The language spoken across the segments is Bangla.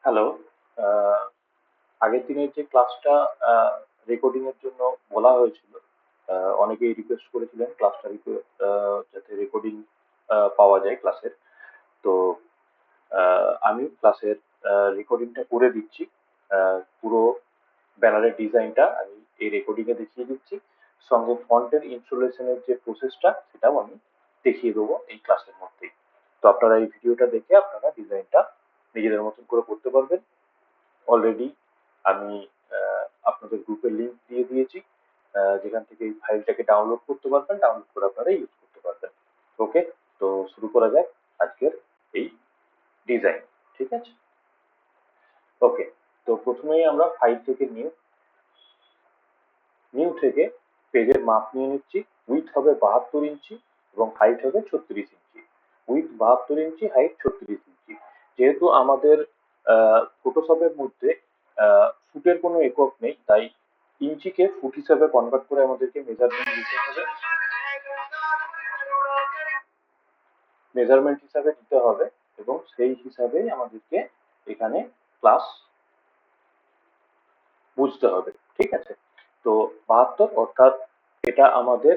হ্যালো। আহ, আগের দিনের যে ক্লাসটা রেকর্ডিং এর জন্য বলা হয়েছিল, অনেকেই রিকোয়েস্ট করেছিলেন ক্লাসটা যাতে রেকর্ডিং পাওয়া যায় ক্লাসের। তো আমি ক্লাসের রেকর্ডিংটা করে দিচ্ছি। পুরো ব্যানারের ডিজাইনটা আমি এই রেকর্ডিং এ দেখিয়ে দিচ্ছি, সঙ্গে ফন্টের ইনস্টলেশনের যে প্রসেসটা সেটাও আমি দেখিয়ে দেবো এই ক্লাসের মধ্যেই। তো আপনারা এই ভিডিওটা দেখে আপনারা ডিজাইনটা নিজেদের মতন করে করতে পারবেন। অলরেডি আমি আপনাদের গ্রুপের লিংক দিয়ে দিয়েছি, যেখান থেকে এই ফাইলটাকে ডাউনলোড করতে পারবেন, ডাউনলোড করে আপনারা ইউজ করতে পারবেন। ওকে, তো শুরু করা যাক আজকের এই ডিজাইন। ঠিক আছে, ওকে। তো প্রথমেই আমরা ফাইল থেকে নিউ নিউ থেকে পেজের মাপ নিয়ে নিচ্ছি। উইথ হবে 72 ইঞ্চি এবং হাইট হবে 36 ইঞ্চি। উইথ 72 ইঞ্চি, হাইট 36 ইঞ্চি। যেহেতু আমাদের ফটোশপের মধ্যে ফুটের কোনো একক নেই, তাই ইঞ্চিকে ফুট হিসাবে কনভার্ট করে আমাদেরকে মেজারমেন্ট হিসাবে দিতে হবে এবং সেই হিসাবেই আমাদেরকে এখানে ক্লাস বুঝতে হবে। ঠিক আছে, তো 72 অর্থাৎ এটা আমাদের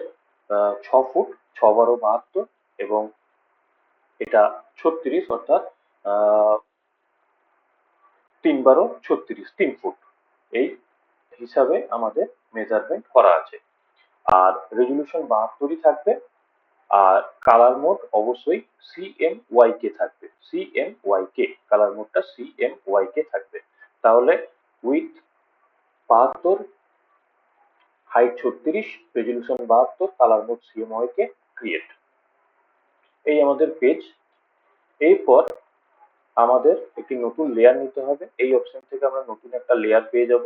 6 ফুট, 6 × 12 = 72, এবং এটা 36 অর্থাৎ 3 × 12 = 36, 3 ফুট। এই হিসাবে আমাদের মেজারমেন্ট করা আছে। আর রেজলিউশন 72ই থাকবে। আর কালার মোড অবশ্যই CMYK থাকবে, CMYK কালার মোডটা CMYK থাকবে। তাহলে with 72, height 36, resolution 72, colour mode CMYK, create. এই আমাদের পেজ। এরপর আমাদের একটি নতুন লেয়ার নিতে হবে। এই অপশন থেকে আমরা নতুন একটা লেয়ার পেয়ে যাব।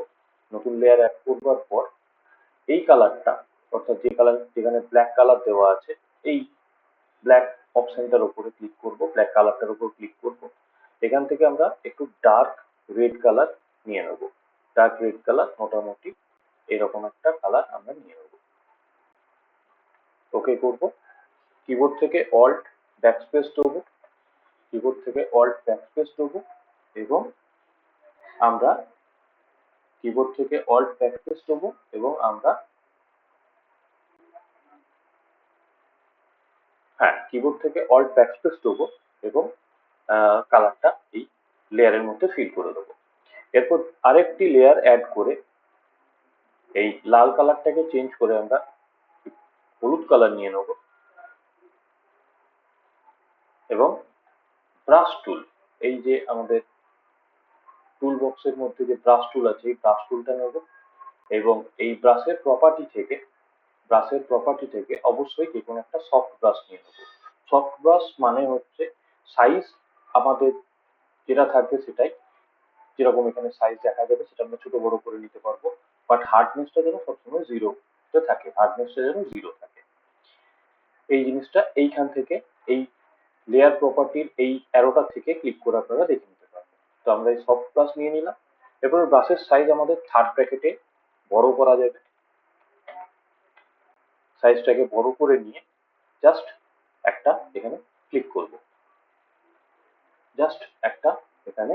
নতুন লেয়ার অ্যাড করবার পর এই কালারটা, অর্থাৎ যে কালার যেখানে ব্ল্যাক কালার দেওয়া আছে, এই ব্ল্যাক অপশনটার উপরে ক্লিক করব, ব্ল্যাক কালারটার উপর ক্লিক করব। এখান থেকে আমরা একটু ডার্ক রেড কালার নিয়ে নেব। ডার্ক রেড কালার মোটামুটি এরকম একটা কালার আমরা নিয়ে নেব। ওকে করব। কিবোর্ড থেকে অল্ট ব্যাকস্পেস দেবো, কিবোর্ড থেকে অল্ট ব্যাকস্পেস দেবো এবং আমরা কিবোর্ড থেকে অল্ট ব্যাকস্পেস দেবো এবং আমরা কিবোর্ড থেকে অল্ট ব্যাকস্পেস দেবো এবং কালারটা এই লেয়ারের মধ্যে ফিল করে দেবো। এরপর আরেকটি লেয়ার অ্যাড করে এই লাল কালারটাকে চেঞ্জ করে আমরা হলুদ কালার নিয়ে নেব এবং ব্রাশ টুল, এই যে আমাদের টুল বক্সের মধ্যে যে ব্রাশ টুল আছে, এই ব্রাশ টুলটা নেব এবং এই ব্রাশের প্রপার্টি থেকে অবশ্যই যে কোনো একটা সফট ব্রাশ নিয়ে নেব। সফট ব্রাশ মানে হচ্ছে সাইজ আমাদের যেটা থাকবে সেটাই, যেরকম এখানে সাইজ দেখা যাবে সেটা আমরা ছোট বড় করে নিতে পারবো, বাট হার্ডনেসটা যেন সবসময় জিরো থাকে, হার্ডনেসটা যেন জিরো থাকে। এই জিনিসটা এইখান থেকে এই লেয়ার প্রপার্টির এই অ্যারোটা থেকে ক্লিক করে আপনারা দেখে নিতে পারবেন। তো আমরা এই সফট ব্রাশ নিয়ে নিলাম। এরপর ব্রাশের সাইজ আমাদের থার্ড ব্র্যাকেটে বড় করা যাবে। সাইজটাকে বড় করে নিয়ে জাস্ট একটা এখানে ক্লিক করব, জাস্ট একটা এখানে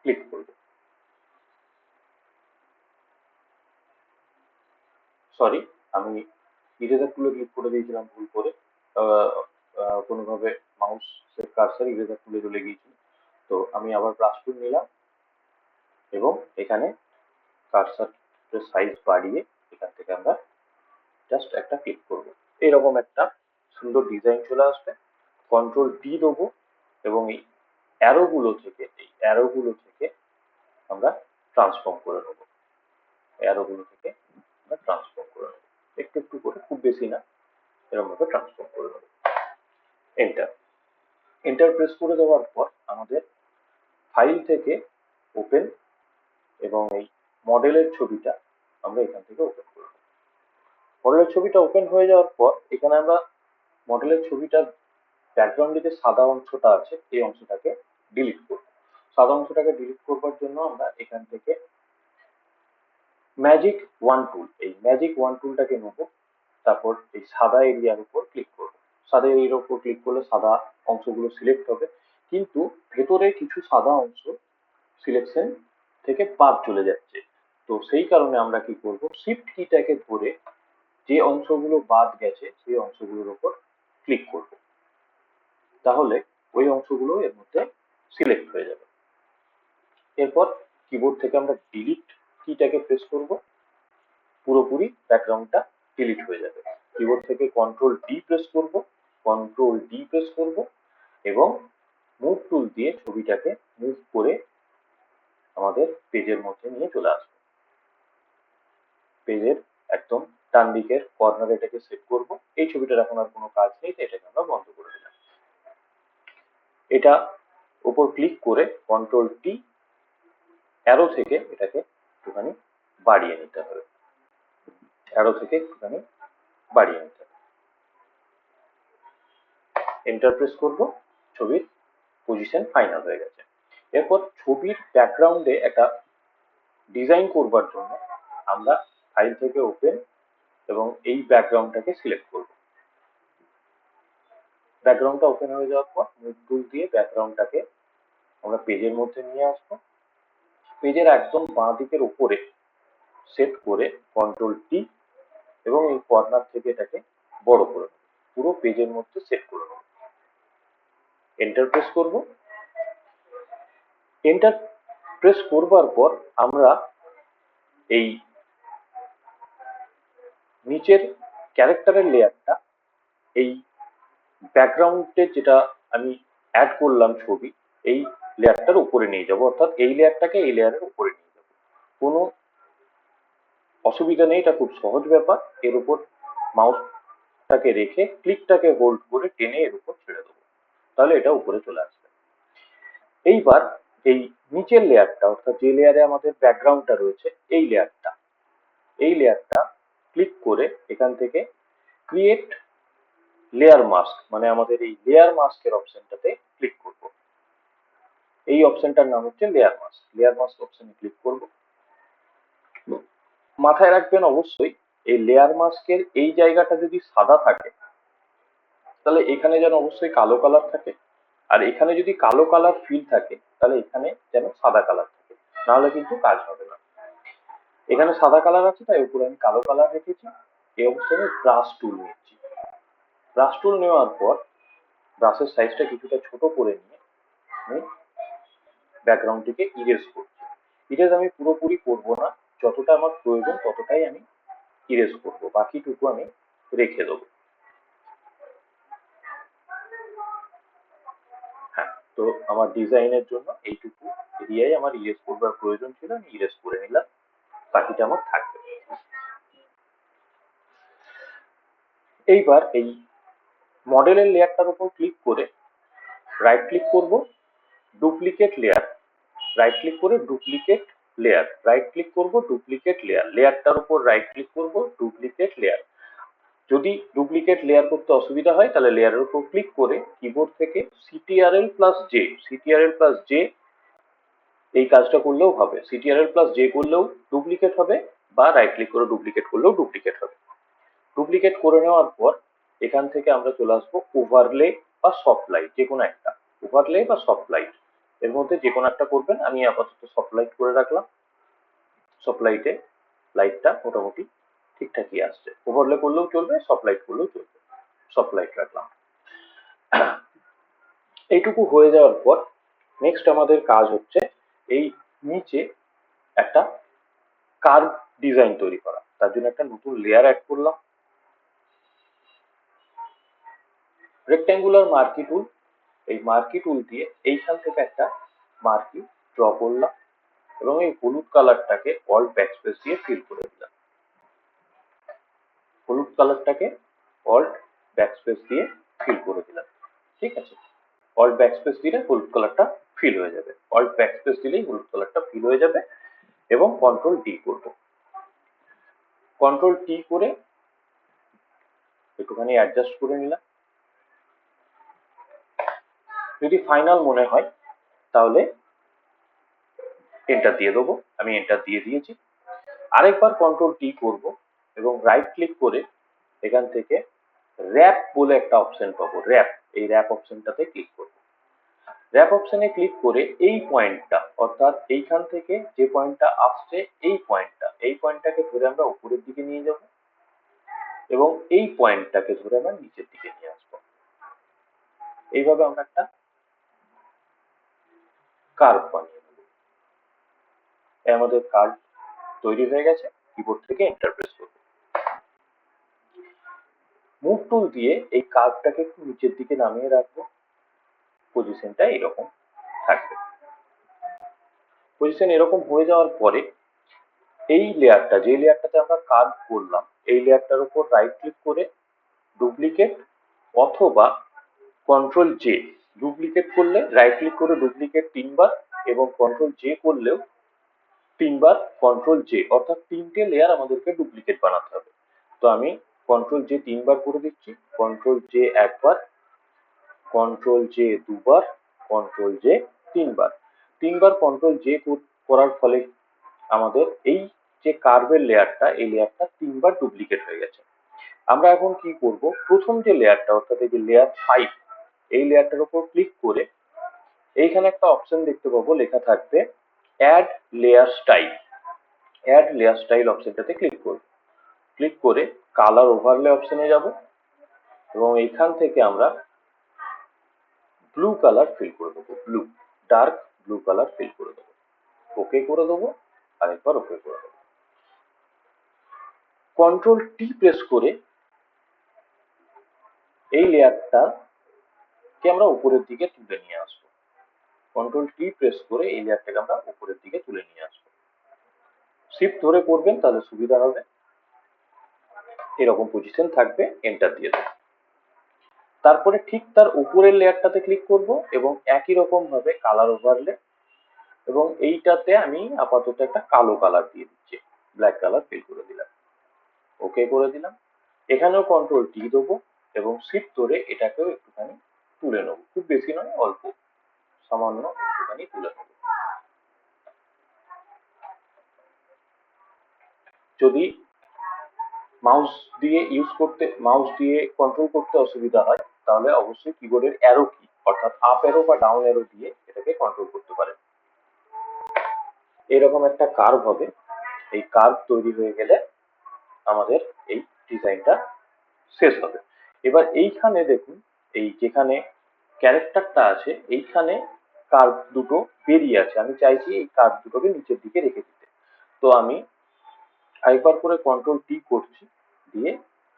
ক্লিক করব। সরি, আমি ইরেজার টুলে ক্লিক করে দিয়েছিলাম ভুল করে। আহ, কোনোভাবে মাউসের কার্সার ইরেজার টুলে চলে গিয়েছিল। তো আমি আবার ব্রাশ টুল নিলাম এবং এখানে কার্সারের সাইজ বাড়িয়ে এখান থেকে আমরা জাস্ট একটা ক্লিক করব। এরকম একটা সুন্দর ডিজাইন চলে আসবে। কন্ট্রোল D দেবো এবং এই অ্যারোগুলো থেকে আমরা ট্রান্সফর্ম করে নেবো। অ্যারোগুলো থেকে আমরা ট্রান্সফর্ম করে নেবো একটু একটু করে, খুব বেশি না, এরকম ভাবে ট্রান্সফর্ম করে নেবো। এন্টার, এন্টার প্রেস করে দেওয়ার পর আমাদের ফাইল থেকে ওপেন এবং এই মডেলের ছবিটা আমরা এখান থেকে ওপেন করব। মডেলের ছবিটা ওপেন হয়ে যাওয়ার পর এখানে আমরা মডেলের ছবিটার ব্যাকগ্রাউন্ডে যে সাদা অংশটা আছে এই অংশটাকে ডিলিট করব। সাদা অংশটাকে ডিলিট করবার জন্য আমরা এখান থেকে ম্যাজিক 1 টুল, এই ম্যাজিক 1 টুলটাকে নেব। তারপর এই সাদা এরিয়ার উপর ক্লিক করব। সাদা এরিয়ার উপর ক্লিক করলে সাদা অংশগুলো সিলেক্ট হবে, কিন্তু ভেতরে কিছু সাদা অংশ সিলেকশন থেকে বাদ চলে যাচ্ছে। তো সেই কারণে আমরা কি করব, শিফট কিটাকে ধরে যে অংশগুলো বাদ গেছে সেই অংশগুলোর উপর ক্লিক করব, তাহলে ওই অংশগুলো এর মধ্যে সিলেক্ট হয়ে যাবে। এরপর কিবোর্ড থেকে আমরা ডিলিট কিটাকে প্রেস করব, পুরোপুরি ব্যাকগ্রাউন্ডটা ডিলিট হয়ে যাবে। কিবোর্ড থেকে কন্ট্রোল ডি প্রেস করব এবং মুভ টুল দিয়ে ছবিটাকে মুভ করে আমাদের পেজের মধ্যে নিয়ে চলে আসবো। পেজের একদম ডান দিকের কর্নারে এটাকে সেট করব। এই ছবিটার এখন আর কোনো কাজ নেই, তো এটাকে আমরা বন্ধ করে দিলাম। এটা উপর ক্লিক করে কন্ট্রোল টি, অ্যারো থেকে এটাকে একটুখানি বাড়িয়ে নিতে হবে, এন্টার প্রেস করব, ছবির পজিশন ফাইনাল হয়ে গেছে। এরপর ছবির ব্যাকগ্রাউন্ডে একটা ডিজাইন করবার জন্য আমরা ফাইল থেকে ওপেন এবং এই ব্যাকগ্রাউন্ডটাকে সিলেক্ট করব। ব্যাকগ্রাউন্ডটা ওপেন হয়ে যাওয়ার পর মুভ টুল দিয়ে ব্যাকগ্রাউন্ডটাকে আমরা পেজের মধ্যে নিয়ে আসবো। পেজের একদম বাঁ দিকের উপরে সেট করে কন্ট্রোল টি এবং এই কর্নার থেকে এটাকে বড় করে নেব, পুরো পেজের মধ্যে সেট করে নেব। এন্টার প্রেস করব। এন্টার প্রেস করবার পর আমরা এই নিচের ক্যারেক্টারের লেয়ারটা এই ব্যাকগ্রাউন্ডে যেটা আমি অ্যাড করলাম ছবি, এই লেয়ারটার উপরে নিয়ে যাব, অর্থাৎ এই লেয়ারটাকে এই লেয়ারের উপরে নিয়ে যাব। কোনো অসুবিধা নেই, এটা খুব সহজ ব্যাপার। এর উপর মাউসটাকে রেখে ক্লিকটাকে হোল্ড করে টেনে এর উপর ছেড়ে দেবো, তাহলে এটা উপরে চলে আসবে। এইবার এই নিচের লেয়ারটা, অর্থাৎ যে লেয়ারে আমাদের ব্যাকগ্রাউন্ডটা রয়েছে, এই লেয়ারটা ক্লিক করে এখান থেকে ক্রিয়েট লেয়ার মাস্ক, মানে আমাদের এই লেয়ার মাস্কের অপশনটাতে ক্লিক করব। এই অপশনটার নাম হচ্ছে লেয়ার মাস্ক অপশনে ক্লিক করব। মাথায় রাখবেন অবশ্যই, এই লেয়ার মাস্কের এই জায়গাটা যদি সাদা থাকে তাহলে এখানে যেন অবশ্যই কালো কালার থাকে, আর এখানে যদি কালো কালার ফিল থাকে তাহলে এখানে যেন সাদা কালার থাকে, নাহলে কিন্তু কাজ হবে না। এখানে সাদা কালার আছে তাই উপরে আমি কালো কালার রেখেছি। এই অবস্থায় ব্রাশ টুল নিচ্ছি। ব্রাশ টুল নেওয়ার পর ব্রাশের সাইজটা কিছুটা ছোট করে নিয়ে আমি ব্যাকগ্রাউন্ডটিকে ইরেজ করছি। ইরেজ আমি পুরোপুরি করবো না, যতটা আমার প্রয়োজন ততটাই আমি ইরেজ করব, বাকিটুকু আমি রেখে দেবো। হ্যাঁ, তো আমার ডিজাইনের জন্য এইটুকু এরিয়ায় আমার ইরেজ করবার প্রয়োজন ছিল, আমি ইরেজ করে নিলাম, বাকিটা আমার থাকবে। এইবার এই মডেলের লেয়ারটার উপর ক্লিক করে রাইট ক্লিক করব, ডুপ্লিকেট লেয়ার, রাইট ক্লিক করে ডুপ্লিকেট লেয়ার, রাইট ক্লিক করব ডুপ্লিকেট লেয়ার, লেয়ারটার উপর রাইট ক্লিক করব, ডুপ্লিকেট লেয়ার। যদি ডুপ্লিকেট লেয়ার করতে অসুবিধা হয় তাহলে লেয়ারের উপর ক্লিক করে কিবোর্ড থেকে CTRL+J এই কাজটা করলেও হবে। CTRL+J করলেও ডুপ্লিকেট হবে, বা রাইট ক্লিক করে ডুপ্লিকেট করলেও ডুপ্লিকেট হবে। ডুপ্লিকেট করে নেওয়ার পর এখান থেকে আমরা চলে আসবো ওভারলে বা সফট লাইট, যে কোনো একটা, ওভারলে বা সফট লাইট, এর মধ্যে যে কোনো একটা করবেন। আমি আপাতত সফট লাইট করে রাখলাম। সফট লাইটে লাইটটা মোটামুটি ঠিকঠাকই আসছে, ওভারলে করলেও চলবে, সফট লাইট করলেও চলবে, সফট লাইট রাখলাম। এইটুকু হয়ে যাওয়ার পর নেক্সট আমাদের কাজ হচ্ছে এই নিচে একটা কার্ভ ডিজাইন তৈরি করা। তার জন্য একটা নতুন লেয়ার অ্যাড করলাম, রেক্ট্যাঙ্গুলার মার্কি টুল। এই মার্কি টুল দিয়ে এইখান থেকে একটা মার্কি ড্র করলাম এবং এই হলুদ কালারটাকে অল্ট ব্যাকস্পেস দিয়ে ফিল করে দিলাম। হলুদ কালারটাকে অল্ট ব্যাকস্পেস দিয়ে ফিল করে দিলাম। ঠিক আছে, অল্ট ব্যাকস্পেস দিলে হলুদ কালারটা ফিল হয়ে যাবে, অল্ট ব্যাকস্পেস দিলেই হলুদ কালারটা ফিল হয়ে যাবে। এবং কন্ট্রোল ডি করব, কন্ট্রোল টি করে একটুখানি অ্যাডজাস্ট করে নিলাম। যদি ফাইনাল মনে হয় তাহলে এন্টার দিয়ে দেবো, আমি এন্টার দিয়ে দিয়েছি। আরেকবার কন্ট্রোল টি করব এবং রাইট ক্লিক করে এখান থেকে র্যাপ বলে একটা অপশন পাবো, র্যাপ, এই র্যাপ অপশনটাতে ক্লিক করব। র্যাপ অপশনে ক্লিক করে এই পয়েন্টটা অর্থাৎ এইখান থেকে যে পয়েন্টটা আসছে এই পয়েন্টটাকে ধরে আমরা উপরের দিকে নিয়ে যাব এবং এই পয়েন্টটাকে ধরে আমরা নিচের দিকে নিয়ে আসবো। এইভাবে আমরা একটা কার্ভ বানিয়ে নেব। আমাদের কার্ভ তৈরি হয়ে গেছে। কিবোর্ড থেকে এন্টার প্রেস করব। মুভ টুল দিয়ে এই কার্ভটাকে একটু নিচের দিকে নামিয়ে রাখবো। পজিশনটা এরকম থাকবে। পজিশন এরকম হয়ে যাওয়ার পরে এই লেয়ারটা, যে লেয়ারটাতে আমরা কার্ভ করলাম, এই লেয়ারটার উপর রাইট ক্লিক করে ডুপ্লিকেট অথবা কন্ট্রোল জে। ডুপ্লিকেট করলে রাইট ক্লিক করে ডুপ্লিকেট 3 বার এবং কন্ট্রোল জে করলেও 3 বার কন্ট্রোল জে, অর্থাৎ 3টে লেয়ার আমাদেরকে ডুপ্লিকেট বানাতে হবে। তো আমি কন্ট্রোল জে 3 বার করে দিচ্ছি, কন্ট্রোল জে একবার, কন্ট্রোল জে দুবার, কন্ট্রোল জে 3 বার। 3 বার কন্ট্রোল জে করার ফলে আমাদের এই যে কার্ভের লেয়ারটা, এই লেয়ারটা 3 বার ডুপ্লিকেট হয়ে গেছে। আমরা এখন কি করব, প্রথম যে লেয়ারটা অর্থাৎ এই যে লেয়ার 5, এই লেয়ারটার উপর ক্লিক করে এইখানে একটা অপশন দেখতে পাবো, লেখা থাকবে add layer style. Add layer style অপশনটাতে ক্লিক করব। ক্লিক করে কালার ওভারলে অপশনে যাব এবং এইখান থেকে আমরা ব্লু কালার ফিল করে দেবো, blue, dark blue colour feel করে দেবো। ওকে করে দেবো, আরেকবার ওকে করে দেবো। কন্ট্রোল টি প্রেস করে এই লেয়ারটা কে আমরা উপরের দিকে তুলে নিয়ে আসবো। কন্ট্রোল টি প্রেস করে এই লেয়ারটাকে আমরা উপরের দিকে তুলে নিয়ে আসবো। শিফট ধরে করবেন তাহলে সুবিধা হবে। এরকম পজিশন থাকবে, এন্টার দিয়ে দেবো। তারপরে ঠিক তার উপরের লেয়ারটাতে ক্লিক করব এবং একই রকম ভাবে কালার ওভারলে, এবং এইটাতে আমি আপাতত একটা কালো কালার দিয়ে দিচ্ছি, ব্ল্যাক কালার ফিল করে দিলাম, ওকে করে দিলাম। এখানেও কন্ট্রোল টি দেবো এবং শিফট ধরে এটাকেও একটুখানি তুলে নেবো, খুব বেশি নয়, অল্প সামান্য একটুখানি তুলে নেবো। যদি মাউস দিয়ে কন্ট্রোল করতে অসুবিধা হয় তাহলে অবশ্যই কিবোর্ডের অ্যারো কি অর্থাৎ আপ অ্যারো বা ডাউন অ্যারো দিয়ে এটাকে কন্ট্রোল করতে পারেন। এরকম একটা কার্ভ হবে। এই কার্ভ তৈরি হয়ে গেলে আমাদের এই ডিজাইনটা শেষ হবে। এবার এইখানে দেখুন, এই যেখানে ক্যারেক্টারটা আছে এইখানে কার্ভ দুটো বেরিয়ে আছে, আমি চাইছি এই কার্ভ দুটোকে নিচের দিকে রেখে দিতে। তো আমি আরেকবার করে কন্ট্রোল টি করছি, দিয়ে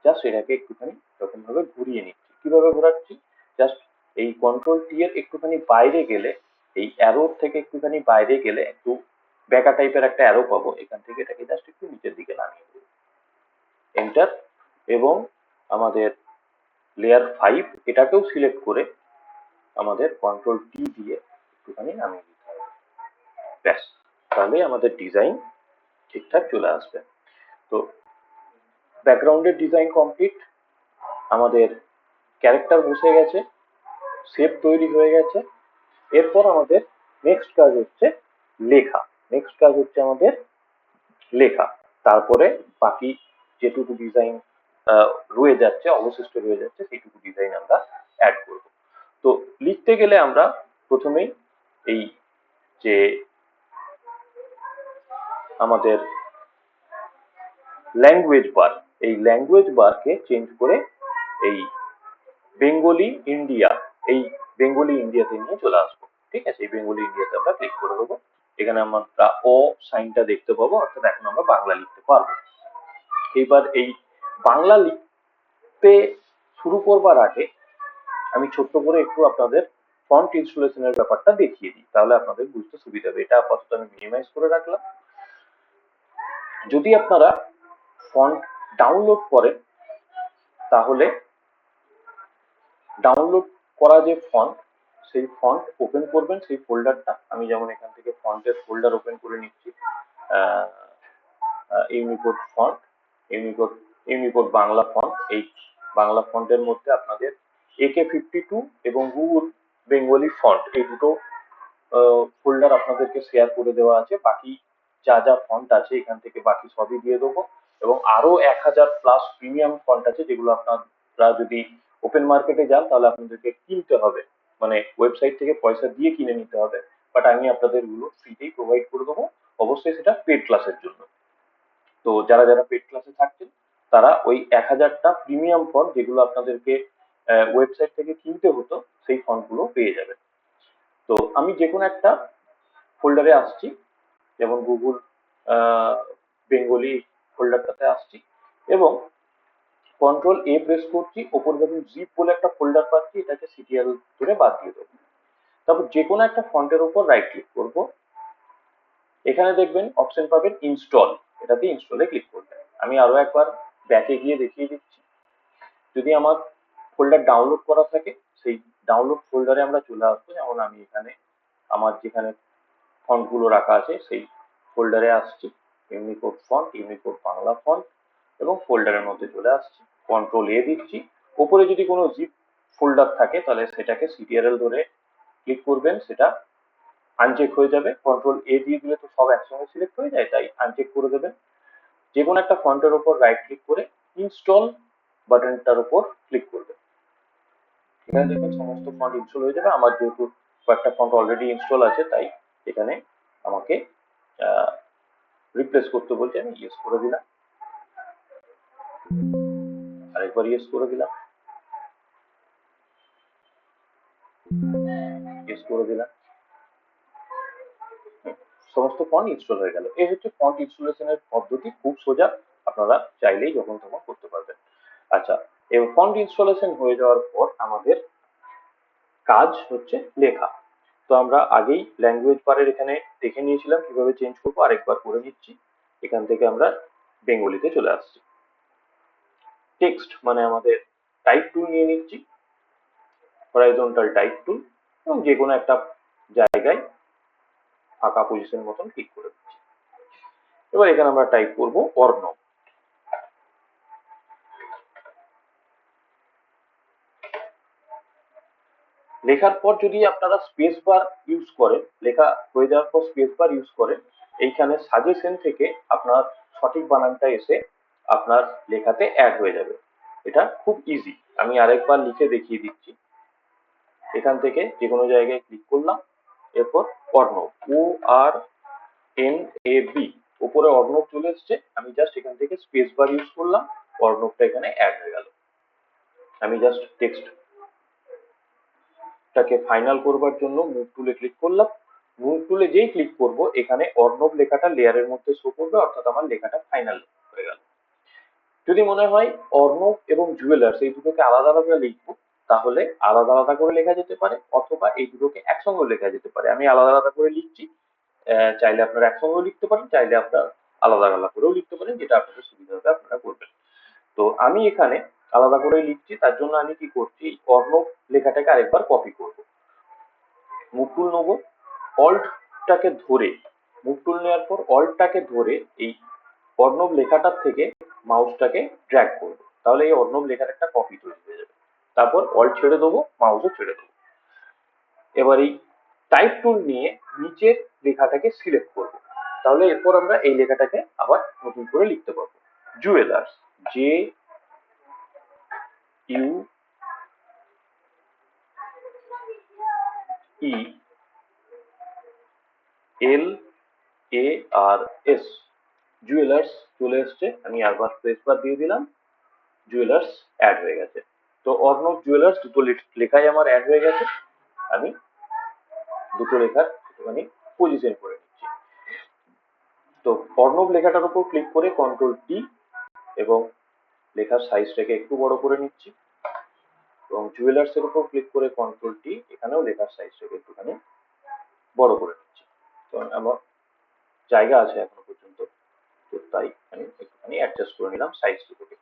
জাস্ট এটাকে একটুখানি এরকম ভাবে ঘুরিয়ে নিচ্ছি। কিভাবে ঘোরাচ্ছি, জাস্ট এই কন্ট্রোল টি এর একটুখানি বাইরে গেলে, এই অ্যারোর থেকে একটুখানি বাইরে গেলে একটু বেঁকা টাইপের একটা অ্যারো পাবো, এখান থেকে এটাকে জাস্ট একটু নিচের দিকে নামিয়ে দেবো, এন্টার। এবং আমাদের লেয়ার 5 এটাকেও সিলেক্ট করে আমাদের কন্ট্রোল টি দিয়ে একটুখানি নামিয়ে দিতে হবে। ব্যাস, তাহলে আমাদের ডিজাইন ঠিকঠাক চলে আসবে। তো ব্যাকগ্রাউন্ডের ডিজাইন কমপ্লিট, আমাদের ক্যারেক্টার বসে গেছে, শেপ তৈরি হয়ে গেছে। এরপর আমাদের নেক্সট কাজ হচ্ছে লেখা। নেক্সট কাজ হচ্ছে আমাদের লেখা। তারপরে বাকি যেটুকু ডিজাইন রয়ে যাচ্ছে, অবশিষ্ট রয়ে যাচ্ছে, সেইটুকু ডিজাইন আমরা অ্যাড করব। তো লিখতে গেলে আমরা প্রথমেই এই যে আমাদের ল্যাঙ্গুয়েজ বার, এই ল্যাঙ্গুয়েজ বারকে চেঞ্জ করে এই বেঙ্গলি ইন্ডিয়া, এই বেঙ্গলি ইন্ডিয়াতে নিয়ে চলে আসবো। ঠিক আছে, এই বেঙ্গলি ইন্ডিয়াতে আমরা ক্লিক করে দেবো। এখানে আমরা ও সাইনটা দেখতে পাবো, অর্থাৎ এখন আমরা বাংলা লিখতে পারবো। এইবার এই বাংলা লিখতে শুরু করবার আগে আমি ছোট্ট করে একটু আপনাদের ফন্ট ইনস্টলেশনের ব্যাপারটা দেখিয়ে দিই, তাহলে আপনাদের বুঝতে সুবিধা হবে। এটা আপাতত আমি মিনিমাইজ করে রাখলাম। যদি আপনারা ফন্ট ডাউনলোড করেন তাহলে ডাউনলোড করা যে ফন্ট, সেই ফন্ট ওপেন করবেন, সেই ফোল্ডারটা। আমি যেমন এখান থেকে ফন্টের ফোল্ডার ওপেন করে নিচ্ছি, Unicode font, Unicode Bangla font. এই বাংলা ফন্টের মধ্যে আপনাদের AK52 এবং গুগল বেঙ্গলি ফন্ট, এই দুটো ফোল্ডার আপনাদেরকে শেয়ার করে দেওয়া আছে। বাকি যা যা ফন্ট আছে এখান থেকে বাকি সবই দিয়ে দেবো, এবং আরো 1000+ প্রিমিয়াম ফন্ট আছে যেগুলো আপনারা যদি ওপেন মার্কেটে যান তাহলে আপনাদেরকে কিনতে হবে। মানে ওয়েবসাইট থেকে পয়সা দিয়ে কিনে নিতে হবে, বাট আমি আপনাদের গুলো ফ্রিতেই প্রোভাইড করে দেবো। অবশ্যই সেটা পেড ক্লাসের জন্য। তো যারা যারা পেড ক্লাসে থাকছেন তারা ওই 1000টা প্রিমিয়াম ফন্ট যেগুলো আপনাদেরকে ওয়েবসাইট থেকে কিনতে হতো সেই ফন্ট গুলো পেয়ে যাবেন। তো আমি যে কোনো একটা ফোল্ডারে আসছি, যেমন গুগল বেঙ্গলি ফোল্ডারটাতে আসছি এবং কন্ট্রোল এ প্রেস করছি, ওপর দেখুন জিপ বলে একটা ফোল্ডার পাচ্ছি, এটাকে সিটিএল ধরে বাদ দিয়ে দেবো। তারপর যে কোনো একটা ফন্টের উপর রাইট ক্লিক করব, এখানে দেখবেন অপশন পাবেন ইনস্টল, এটাতে ইনস্টলে ক্লিক করবেন। আমি আরো একবার ব্যাকে গিয়ে দেখিয়ে দিচ্ছি। যদি আমার ফোল্ডার ডাউনলোড করা থাকে সেই ডাউনলোড ফোল্ডারে আমরা চলে আসবো, যেমন আমি এখানে আমার যেখানে ফন্ট গুলো রাখা আছে সেই ফোল্ডারে আসছি, Unicode font, Unicode Bangla font, এবং ফোল্ডারের মধ্যে চলে আসছি, কন্ট্রোল এ দিচ্ছি। উপরে যদি কোনো জিপ ফোল্ডার থাকে তাহলে সেটাকে সিটিএল ধরে ক্লিক করবেন, সেটা আনচেক হয়ে যাবে। কন্ট্রোল এ দিয়ে দিলে তো সব একসঙ্গে সিলেক্ট হয়ে যায়, তাই আনচেক করে দেবেন। যে কোনো একটা ফন্টের উপর রাইট ক্লিক করে ইনস্টল বাটনটার উপর ক্লিক করবেন। এখানে দেখবেন সমস্ত ফন্ট ইনস্টল হয়ে যাবে। আমার যেহেতু কয়েকটা ফন্ট অলরেডি ইনস্টল আছে তাই এখানে আমাকে রিপ্লেস করতে বলছে, আমি ইয়েস করে দিলাম, আরেকবার ইয়েস করে দিলাম, ইয়েস করে দিলাম, সমস্ত ফন্ট ইনস্টল হয়ে গেল। এই হচ্ছে ফন্ট ইনস্টলেশনের পদ্ধতি, খুব সোজা, আপনারা চাইলেই যখন তখন করতে পারবেন। আচ্ছা, এই ফন্ট ইনস্টলেশন হয়ে যাওয়ার পর আমাদের কাজ হচ্ছে লেখা। তো আমরা আগেই ল্যাঙ্গুয়েজ বারের এখানে দেখে নিয়েছিলাম কিভাবে চেঞ্জ করবো, আরেকবার করে নিচ্ছি। এখান থেকে আমরা বেঙ্গলিতে চলে আসছি, টেক্সট মানে আমাদের টাইপ টুল নিয়ে নিচ্ছি, হরাইজন্টাল টাইপ টুল, এবং যে কোনো একটা জায়গায় ফাঁকা পজিশন মতন ক্লিক করে দিচ্ছি। এবার এখানে আমরা টাইপ করব অর্ণব। লেখার পর যদি আপনারা স্পেস বার ইউজ করেন, লেখা হয়ে যাওয়ার পর স্পেস বার ইউজ করেন, এইখানে সাজেশন থেকে আপনার সঠিক বানানটা এসে আপনার লেখাতে অ্যাড হয়ে যাবে। এটা খুব ইজি, আমি আরেকবার লিখে দেখিয়ে দিচ্ছি। এখান থেকে যে কোনো জায়গায় ক্লিক করলাম, এরপর অর্ণব, ORNAB, উপরে অর্ণব চলে এসছে। আমি জাস্ট এখান থেকে স্পেস বার ইউজ করলাম, অর্ণবটা এখানে অ্যাড হয়ে গেল। আমি জাস্ট টেক্সটটাকে ফাইনাল করবার জন্য মুভ টুলে ক্লিক করলাম। মুভ টুলে যেই ক্লিক করব এখানে অর্ণব লেখাটা লেয়ারের মধ্যে শো করবে, অর্থাৎ আমার লেখাটা ফাইনাল হয়ে গেল। যদি মনে হয় অর্ণব এবং জুয়েলার্স এই দুটোকে আলাদা আলাদা লিখবো, তাহলে আলাদা আলাদা করে লেখা যেতে পারে, অথবা এই দুটোকে একসঙ্গে লেখা যেতে পারে। আমি আলাদা আলাদা করে লিখছি, চাইলে আপনারা একসঙ্গেও লিখতে পারেন, চাইলে আপনারা আলাদা আলাদা করেও লিখতে পারেন, যেটা আপনাদের সুবিধা হবে আপনারা করবেন। তো আমি এখানে আলাদা করে লিখছি, তার জন্য আমি কি করছি, অর্ণব লেখাটাকে আরেকবার কপি করব। মুভ টুল নেবো, অল্টটাকে ধরে, মুভ টুল নেওয়ার পর অল্টটাকে ধরে এই অর্ণব লেখাটার থেকে মাউসটাকে ড্র্যাগ করবো, তাহলে এই অর্ণব লেখার একটা কপি তৈরি হয়ে যাবে। তারপর অল্ট ছেড়ে দেবো, মাউসও ছেড়ে দেবো। এবার এই টাইপ টুল নিয়ে নিচের লেখাটাকে সিলেক্ট করব, তাহলে এরপর আমরা এই লেখাটাকে আবার নতুন করে লিখতে পারবো। জুয়েলার্স, JUELARS, জুয়েলার্স চলে এসছে। আমি আবার স্পেস বার দিয়ে দিলাম, জুয়েলার্স অ্যাড হয়ে গেছে। তো অর্ণব জুয়েলার্স দুটো লেখাই আমার অ্যাড হয়ে গেছে। আমি দুটো লেখার একটুখানি পজিশন করে নিচ্ছি। তো অর্ণব লেখাটার উপর ক্লিক করে কন্ট্রোল টি এবং লেখার সাইজটাকে একটু বড় করে নিচ্ছি, এবং জুয়েলার্স এর উপর ক্লিক করে কন্ট্রোল টি, এখানেও লেখার সাইজটাকে একটুখানি বড় করে নিচ্ছি। তো আমার জায়গা আছে এখনো পর্যন্ত, তো তাই আমি একটুখানি অ্যাডজাস্ট করে নিলাম সাইজ দুটোকে।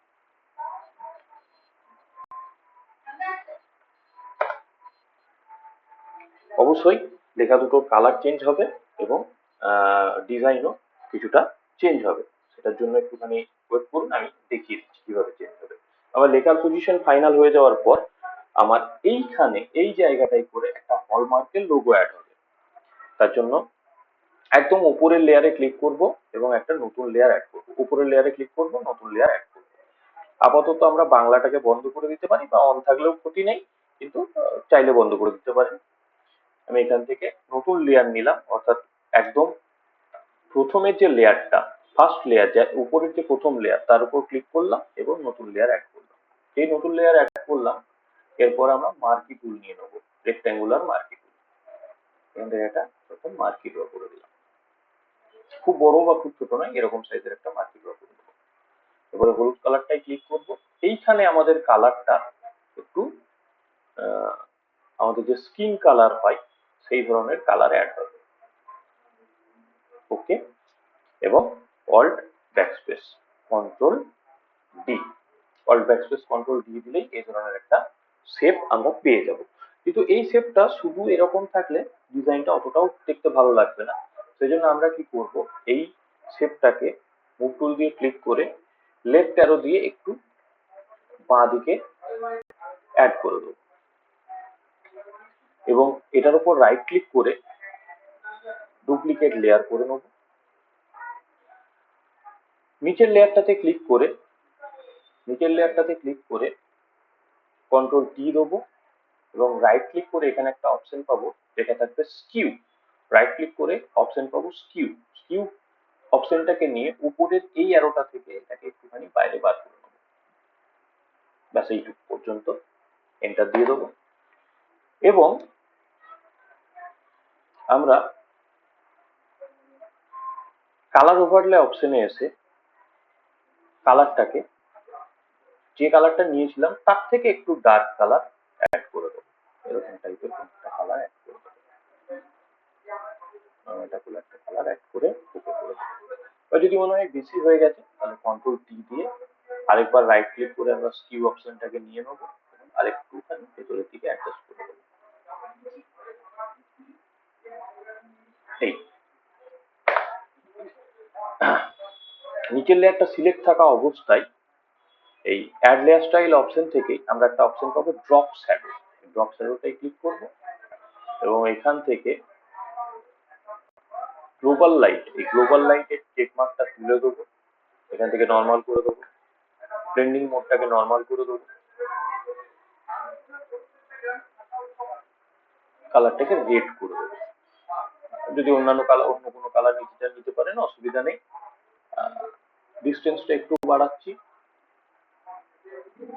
অবশ্যই লেখা দুটোর কালার চেঞ্জ হবে এবং ডিজাইনও কিছুটা চেঞ্জ হবে, সেটার জন্য একটুখানি ওয়েট করুন, আমি দেখিয়ে দিচ্ছি কিভাবে চেঞ্জ হবে। আমার লেখার পজিশন ফাইনাল হয়ে যাওয়ার পর আমার এইখানে এই জায়গাটায় করে একটা হলমার্কের লোগো অ্যাড হবে। তার জন্য একদম উপরের লেয়ারে ক্লিক করব এবং একটা নতুন লেয়ার অ্যাড করব। উপরের লেয়ারে ক্লিক করব, নতুন লেয়ার অ্যাড করব। আপাতত আমরা বাংলাটাকে বন্ধ করে দিতে পারি, বা অন থাকলেও ক্ষতি নেই, কিন্তু চাইলে বন্ধ করে দিতে পারেন। আমি এখান থেকে নতুন লেয়ার নিলাম, অর্থাৎ একদম প্রথমের যে লেয়ারটা, ফার্স্ট লেয়ার, যা উপরের যে প্রথম লেয়ার, তার উপর ক্লিক করলাম এবং নতুন লেয়ার অ্যাড করলাম। এই নতুন লেয়ার অ্যাড করলাম, এরপর আমরা মার্কি টুল নিয়ে নেবো, রেক্ট্যাঙ্গুলার মার্কি টুল। এখান থেকে একটা প্রথম মার্কি ড্র করে দিলাম, খুব বড় বা খুব ছোট নয়, এরকম সাইজের একটা মার্কি ড্র করে দেবো। এবারে হলুদ কালারটাই ক্লিক করব। এইখানে আমাদের কালারটা একটু আমাদের যে স্কিন কালার হয় সেই ধরনের কালার অ্যাড হবে। ওকে, এবং alt backspace control D, alt backspace control D দিলেই এই ধরনের একটা শেপ আমরা পেয়ে যাব। কিন্তু এই শেপটা শুধু এরকম থাকলে ডিজাইনটা অতটাও দেখতে ভালো লাগবে না। সেই জন্য আমরা কি করব, এই শেপটাকে মুভ টুল দিয়ে ক্লিক করে লেফট অ্যারো দিয়ে একটু বাঁ দিকে অ্যাড করে দেবো এবং এটার উপর রাইট ক্লিক করে ডুপ্লিকেট লেয়ার করে নেব। নিচের লেয়ারটাতে ক্লিক করে কন্ট্রোল টি দেবো এবং রাইট ক্লিক করে এখানে একটা অপশন পাবো যেটা থাকবে স্কিউ। রাইট ক্লিক করে অপশন পাবো স্কিউ। স্কিউ অপশনটাকে নিয়ে উপরের এই অ্যারোটা থেকে এটাকে একটুখানি বাইরে বার করে নেবো। ব্যাস এইটুকু পর্যন্ত, এন্টার দিয়ে দেবো। এবং আমরা কালার ওভারলে অপশনে এসে কালারটাকে, যে কালারটা নিয়েছিলাম তার থেকে একটু ডার্ক কালার অ্যাড করে দেবো, এরকম টাইপের একটা কালার অ্যাড করে দেবো। এটা কোনো একটা কালার অ্যাড করে ওকে করে দেবো। আর যদি মনে হয় বেশি হয়ে গেছে তাহলে কন্ট্রোল টি দিয়ে আরেকবার রাইট ক্লিক করে আমরা স্কিউ অপশনটাকে নিয়ে নেবো, আরেকটুখানি ভেতরের দিকে অ্যাডজাস্ট করে দেবো। এই নিচের লেয়ারটা সিলেক্ট থাকা অবস্থায় এই অ্যাড লেয়ার স্টাইল অপশন থেকে আমরা একটা অপশন পাবো ড্রপ শ্যাডো। ড্রপ শ্যাডোটাই ক্লিক করব এবং এখান থেকে গ্লোবাল লাইট, এই গ্লোবাল লাইটের চেক মার্কটা তুলে দেবো, এখান থেকে নর্মাল করে দেবো, ব্লেন্ডিং মোডটাকে নর্মাল করে দেবো, কালারটাকে রেড করে দেবো। যদি অন্যান্য কালার, অন্য কোনো কালার নিতে পারেন, অসুবিধা নেই। ডিস্টেন্সটা একটু বাড়াচ্ছি,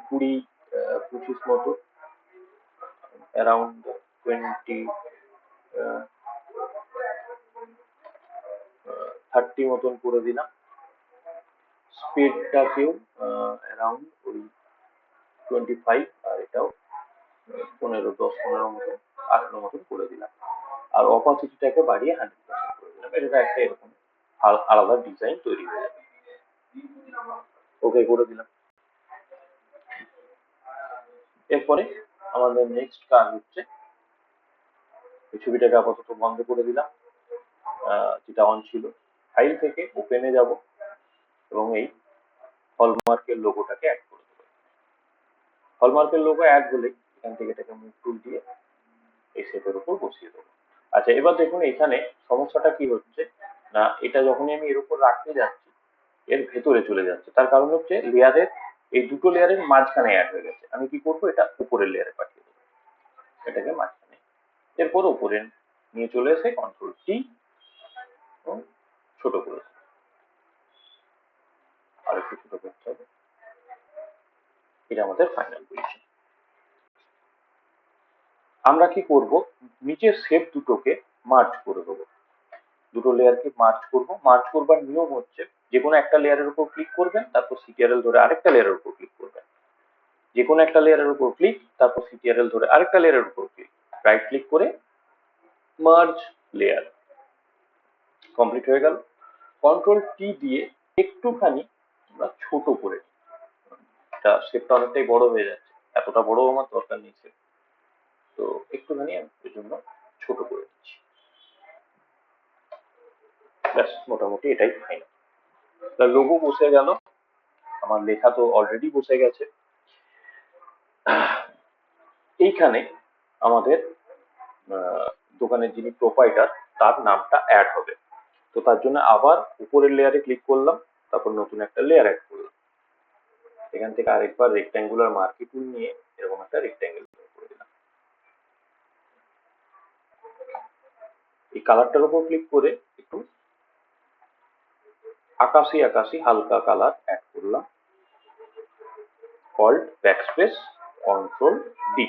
20-25 মতো, অ্যারাউন্ড 30 মতন করে দিলাম। স্পিডটাকেও অ্যারাউন্ড ওই 25, আর এটাও 10-15 মতো, 18 মতন করে দিলাম। আর অপাসিটিটাকে বাড়িয়ে 100% করে দিলাম। এটা একটা এরকম আলাদা ডিজাইন তৈরি হয়ে যাবে। ওকে করে দিলাম। এরপরে আমাদের নেক্সট কাজ হচ্ছে, এই ছবিটাকে আপাতত বন্ধ করে দিলাম, যেটা অন ছিল। ফাইল থেকে ওপেনে যাব এবং এই হলমার্কের লোগোটাকে অ্যাড করে দেবো। হলমার্কের লোগো অ্যাড হলে এখান থেকে এটাকে মুভ টুল দিয়ে এই শেপের উপর বসিয়ে দেবো। আচ্ছা, এবার দেখুন এখানে সমস্যাটা কি হচ্ছে না, এটা যখনই আমি এর উপর রাখতে যাচ্ছি এর ভেতরে চলে যাচ্ছে। তার কারণ হচ্ছে লেয়ারের, এই দুটো লেয়ারের মাঝখানে অ্যাড হয়ে গেছে। আমি কি করবো, এটা উপরের লেয়ারে পাঠিয়ে দেবো, এটাকে মাঝখানে। এরপর উপরে নিয়ে চলে এসে কন্ট্রোল টি এবং ছোট করে দেবো, আর একটু ছোট করতে হবে। এটা আমাদের ফাইনাল পজিশন। আমরা কি করব, নিচের শেপ দুটোকে মার্জ করে দেবো, দুটো লেয়ারকে মার্জ করব। মার্জ করবার নিয়ম হচ্ছে, যে কোনো একটা লেয়ারের উপর ক্লিক করবেন, তারপর সিটিআরএল ধরে আরেকটা লেয়ারের উপর ক্লিক করবেন, যে কোনো একটা লেয়ারের উপর ক্লিক, তারপর সিটিআরএল ধরে আরেকটা লেয়ারের উপর ক্লিক, রাইট ক্লিক করে মার্জ লেয়ার, কমপ্লিট হয়ে গেল। কন্ট্রোল টি দিয়ে একটুখানি আমরা ছোট করে, এটা শেপটা অনেকটাই বড় হয়ে যাচ্ছে, এতটা বড় আমার দরকার নেই শেপ, তো একটুখানি আমি এর জন্য ছোট করে দিচ্ছি। ব্যাস, মোটামুটি এটাই ফাইনাল। লোগো বসে গেল, আমার লেখা তো অলরেডি বসে গেছে। এইখানে আমাদের দোকানের যিনি প্রোপাইটার তার নামটা অ্যাড হবে। তো তার জন্য আবার উপরের লেয়ারে ক্লিক করলাম, তারপর নতুন একটা লেয়ার অ্যাড করলাম। এখান থেকে আরেকবার রেক্ট্যাঙ্গুলার মার্কি টুল নিয়ে এরকম একটা রেক্ট্যাঙ্গেল করে দিলাম। এই কালারটার উপর ক্লিক করে একটু আকাশি আকাশি হালকা কালার অ্যাড করলাম, অল্ট ব্যাকস্পেস কন্ট্রোল ডি।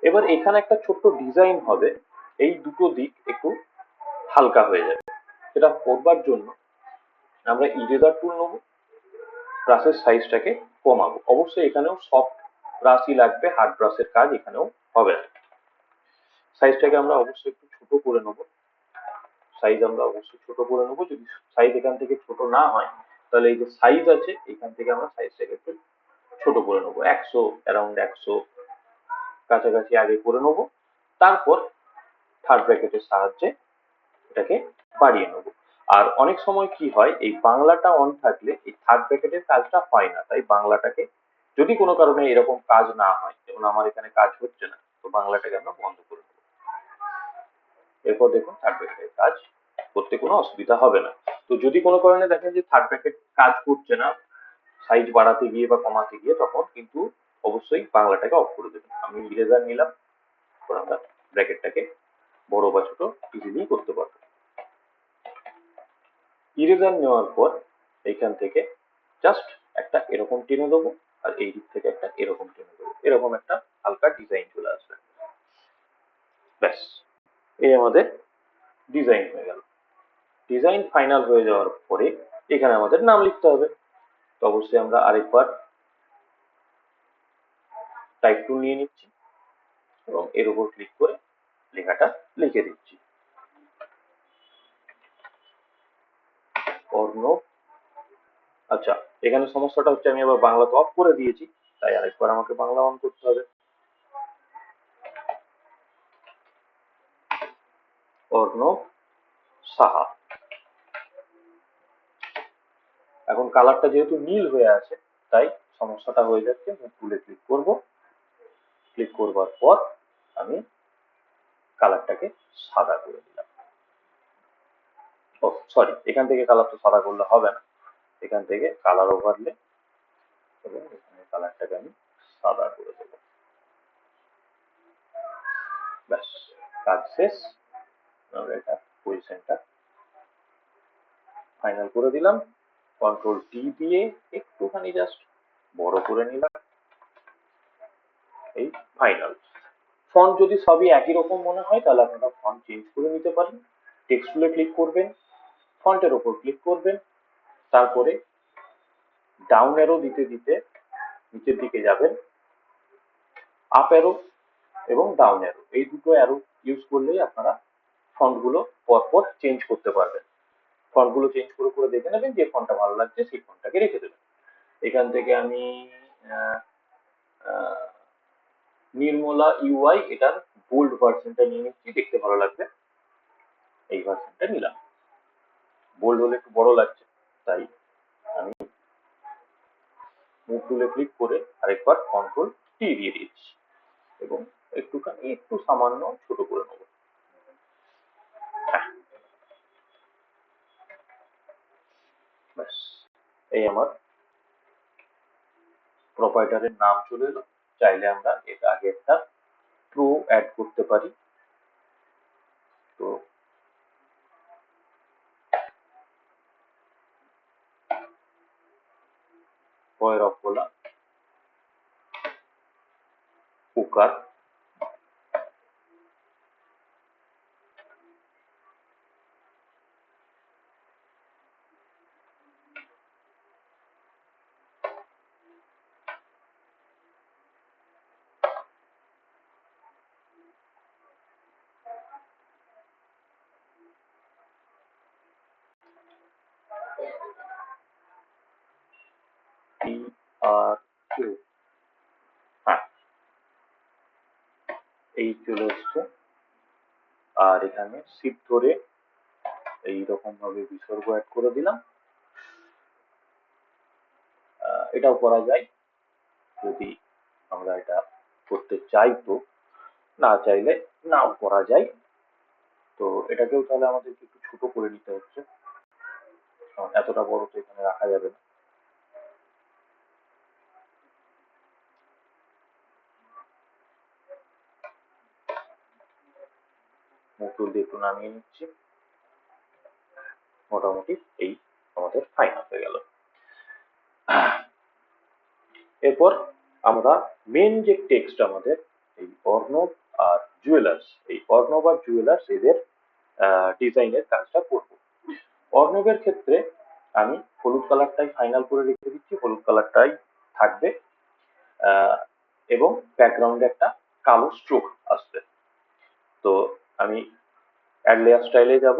এবার এখানে একটা ছোট্ট ডিজাইন হবে, এই দুটো দিক একটু হালকা হয়ে যাবে। সেটা করবার জন্য আমরা ইরেজার টুল নেবো, ব্রাশের সাইজটাকে কমাবো। অবশ্যই এখানেও সফট ব্রাশই লাগবে, হার্ড ব্রাশের কাজ এখানেও হবে না। সাইজটাকে আমরা অবশ্যই একটু ছোট করে নেবো, সাইজ আমরা অবশ্যই ছোট করে নেবো। যদি সাইজ এখান থেকে ছোট না হয় তাহলে এই যে সাইজ আছে এখান থেকে আমরা সাইজটাকে একটু ছোট করে নেবো, 100 অ্যারাউন্ড 100 কাছাকাছি আগে করে নেবো। তারপর থার্ড ব্র্যাকেটের সাহায্যে এটাকে বাড়িয়ে নেবো। আর অনেক সময় কি হয়, এই বাংলাটা অন থাকলে এই থার্ড ব্র্যাকেটের কাজটা হয় না, তাই বাংলাটাকে যদি কোনো কারণে এরকম কাজ না হয়, যেমন আমার এখানে কাজ হচ্ছে না, তো বাংলাটাকে আমরা বন্ধ করে দেবো। এরপর দেখুন থার্ড ব্র্যাকেটের কাজ করতে কোনো অসুবিধা হবে না। তো যদি কোনো কারণে দেখেন যে থার্ড ব্র্যাকেট কাজ করছে না, সাইজ বাড়াতে গিয়ে বা কমাতে গিয়ে, তখন কিন্তু অবশ্যই বাংলাটাকে অফ করে দেবেন। আমি ইরেজার নিলাম, আমরা ব্র্যাকেটটাকে বড় বা ছোট ইজিলি করতে পারবো। ইরেজার নেওয়ার পর এইখান থেকে জাস্ট একটা এরকম টেনে দেবো, আর এই দিক থেকে একটা এরকম টেনে দেবো, এরকম একটা হালকা ডিজাইন চলে আসবে। ব্যাস, এই আমাদের ডিজাইন হয়ে গেল। ডিজাইন ফাইনাল হয়ে যাওয়ার পরে এখানে আমাদের নাম লিখতে হবে। তো অবশ্যই আমরা আরেকবার টাইপ টুল নিয়ে নিচ্ছি এবং এর উপর ক্লিক করে লেখাটা লিখে দিচ্ছি, অর্ণব। আচ্ছা, এখানে সমস্যাটা হচ্ছে আমি আবার বাংলা তো অফ করে দিয়েছি, তাই আরেকবার আমাকে বাংলা অন করতে হবে। অর্ণব সাহা। এখন কালারটা যেহেতু নীল হয়ে আছে তাই সমস্যাটা হয়ে যাচ্ছে। মুভ টুলে ক্লিক করব, ক্লিক করবার পর আমি কালারটাকে সাদা করে দিলাম। ও সরি, এখান থেকে কালার তো সাদা করলে হবে না, এখান থেকে কালার ওভারলে এবং এখানে কালারটাকে আমি সাদা করে দেবো। ব্যাস, কাজ শেষ। আমরা এটা পজিশনটা ফাইনাল করে দিলাম, কন্ট্রোল টি দিয়ে একটুখানি জাস্ট বড় করে নিলাম, এই ফাইনাল। ফন্ট যদি সবই একই রকম মনে হয় তাহলে আপনারা ফন্ট চেঞ্জ করে নিতে পারেন। টেক্সট টুলে ক্লিক করবেন, ফন্টের উপর ক্লিক করবেন, তারপরে ডাউন অ্যারো দিতে দিতে নিচের দিকে যাবেন, আপ অ্যারো এবং ডাউন অ্যারো, এই দুটো অ্যারো ইউজ করলেই আপনারা ফন্টগুলো পরপর চেঞ্জ করতে পারবেন। ফন্টগুলো চেঞ্জ করে করে দেখে নেবেন যে ফন্টটা ভালো লাগছে সেই ফন্টটাকে রেখে দেবেন। এখান থেকে আমি নির্মলা ইউআই এটার বোল্ড ভার্সনটা নিয়ে নিচ্ছি, দেখতে ভালো লাগবে, এই ভার্সনটা নিলাম। বোল্ড হলে একটু বড় লাগছে তাই আমি মুভ টুলে ক্লিক করে আরেকবার কন্ট্রোল টি দিয়ে দিচ্ছি এবং একটুখানি একটু সামান্য ছোট করে নেব। ব্যাস, এই আমার প্রোপাইটারের নাম চলে এলো। চাইলে আমরা এর আগে একটা প্রো অ্যাড করতে পারি। তো ভৈরবকোলা কুকার, টি আর কিউ, হ্যাঁ এই চলে এসছে। আর এখানে শিফট ধরে এইরকম ভাবে বিসর্গ অ্যাড করে দিলাম। এটাও করা যায় যদি আমরা এটা করতে চাই, তো না চাইলে নাও করা যায়। তো এটাকেও তাহলে আমাদেরকে একটু ছোট করে নিতে হচ্ছে, এতটা বড় তো এখানে রাখা যাবে না। মুভ টুল দিয়ে একটু নামিয়ে নিচ্ছি। মোটামুটি এই আমাদের ফাইনাল হয়ে গেল। এরপর আমরা মেন যে টেক্সট আমাদের এই অর্ণব আর জুয়েলার্স, এই অর্ণব আর জুয়েলার্স এদের ডিজাইনের কাজটা করব। অর্ণবের ক্ষেত্রে আমি হলুদ কালারটাই ফাইনাল করে রেখে দিচ্ছি, হলুদ কালারটাই থাকবে এবং ব্যাকগ্রাউন্ডে একটা কালো স্ট্রোক আসবে। তো আমি অ্যাড লেয়ার স্টাইলে যাব,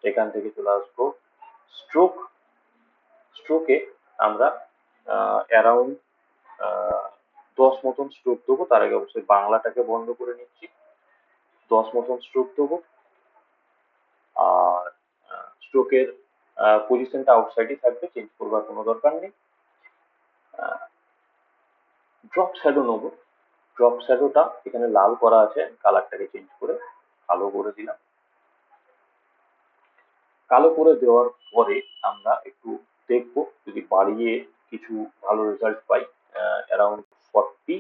এখান থেকে চলে আসবো স্ট্রোক। স্ট্রোকে আমরা অ্যারাউন্ড 10 মতন স্ট্রোক দেবো। তার আগে অবশ্যই বাংলাটাকে বন্ধ করে নিচ্ছি। 10 মতন স্ট্রোক দেবো। আর স্ট্রোকের পজিশনটা আউটসাইডে থাকবে, চেঞ্জ করবার কোনো দরকার নেই। ড্রপ শ্যাডো নেবো। ড্রপ শ্যাডোটা এখানে লাল করা আছে, কালারটাকে চেঞ্জ করে কালো করে দিলাম। কালো করে দেওয়ার পরে আমরা একটু দেখবো যদি বাড়িয়ে কিছু ভালো রেজাল্ট পাই। অ্যারাউন্ড 40,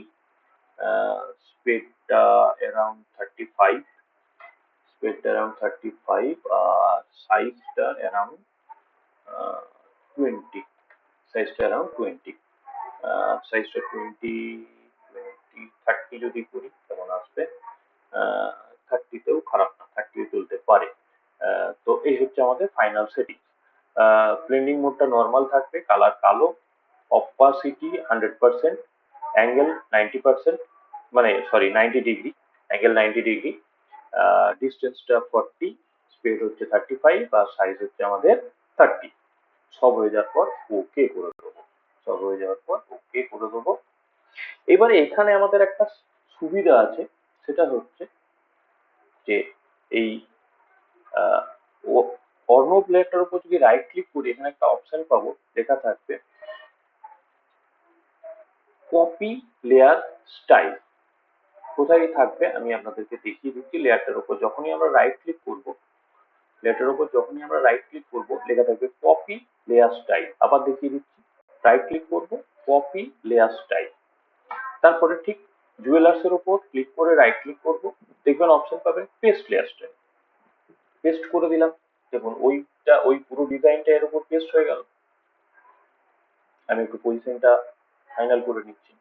স্পেডটা অ্যারাউন্ড 35, স্পেডটা অ্যারাউন্ড 35 আর সাইজটা অ্যারাউন্ড 20, সাইজটা অ্যারাউন্ড 20, সাইজটা 30 যদি করি কেমন আসবে। 30তেও খারাপ না, 30 চলতে পারে। তো এই হচ্ছে আমাদের ফাইনাল সেটিং। ব্লেন্ডিং মোডটা নর্মাল থাকবে, কালার কালো, অপাসিটি 100%, অ্যাঙ্গেল 90%, মানে সরি 90 ডিগ্রি, অ্যাঙ্গেল 90 ডিগ্রি, ডিস্টেন্সটা 40, স্পিড হচ্ছে 35 আর সাইজ হচ্ছে আমাদের 30। সব হয়ে যাওয়ার পর ওকে করে দেবো। সব হয়ে যাওয়ার পর ওকে করে দেবো। এবারে এখানে আমাদের একটা সুবিধা আছে, সেটা হচ্ছে যে এই অর্ণব লেয়ারটার উপর যদি রাইট ক্লিক করি, এখানে একটা অপশন পাবো, লেখা থাকবে কপি লেয়ার স্টাইল। কোথায় থাকবে আমি আপনাদেরকে দেখিয়ে দিচ্ছি। লেয়ারটার উপর যখনই আমরা রাইট ক্লিক করব, লেয়ারটার উপর যখনই আমরা রাইট ক্লিক করব, লেখা থাকবে কপি লেয়ার স্টাইল। আবার দেখিয়ে দিচ্ছি, রাইট ক্লিক করব, কপি লেয়ার স্টাইল। তারপরে ঠিক জুয়েলার্স এর উপর ক্লিক করে রাইট ক্লিক করব, দেখবেন অপশন পাবেন পেস্ট লেয়ার স্টাইল। পেস্ট করে দিলাম, দেখুন ওই পুরো ডিজাইনটা এর উপর পেস্ট হয়ে গেল। আমি একটু পজিশনটা ফাইনাল করে নিচ্ছি,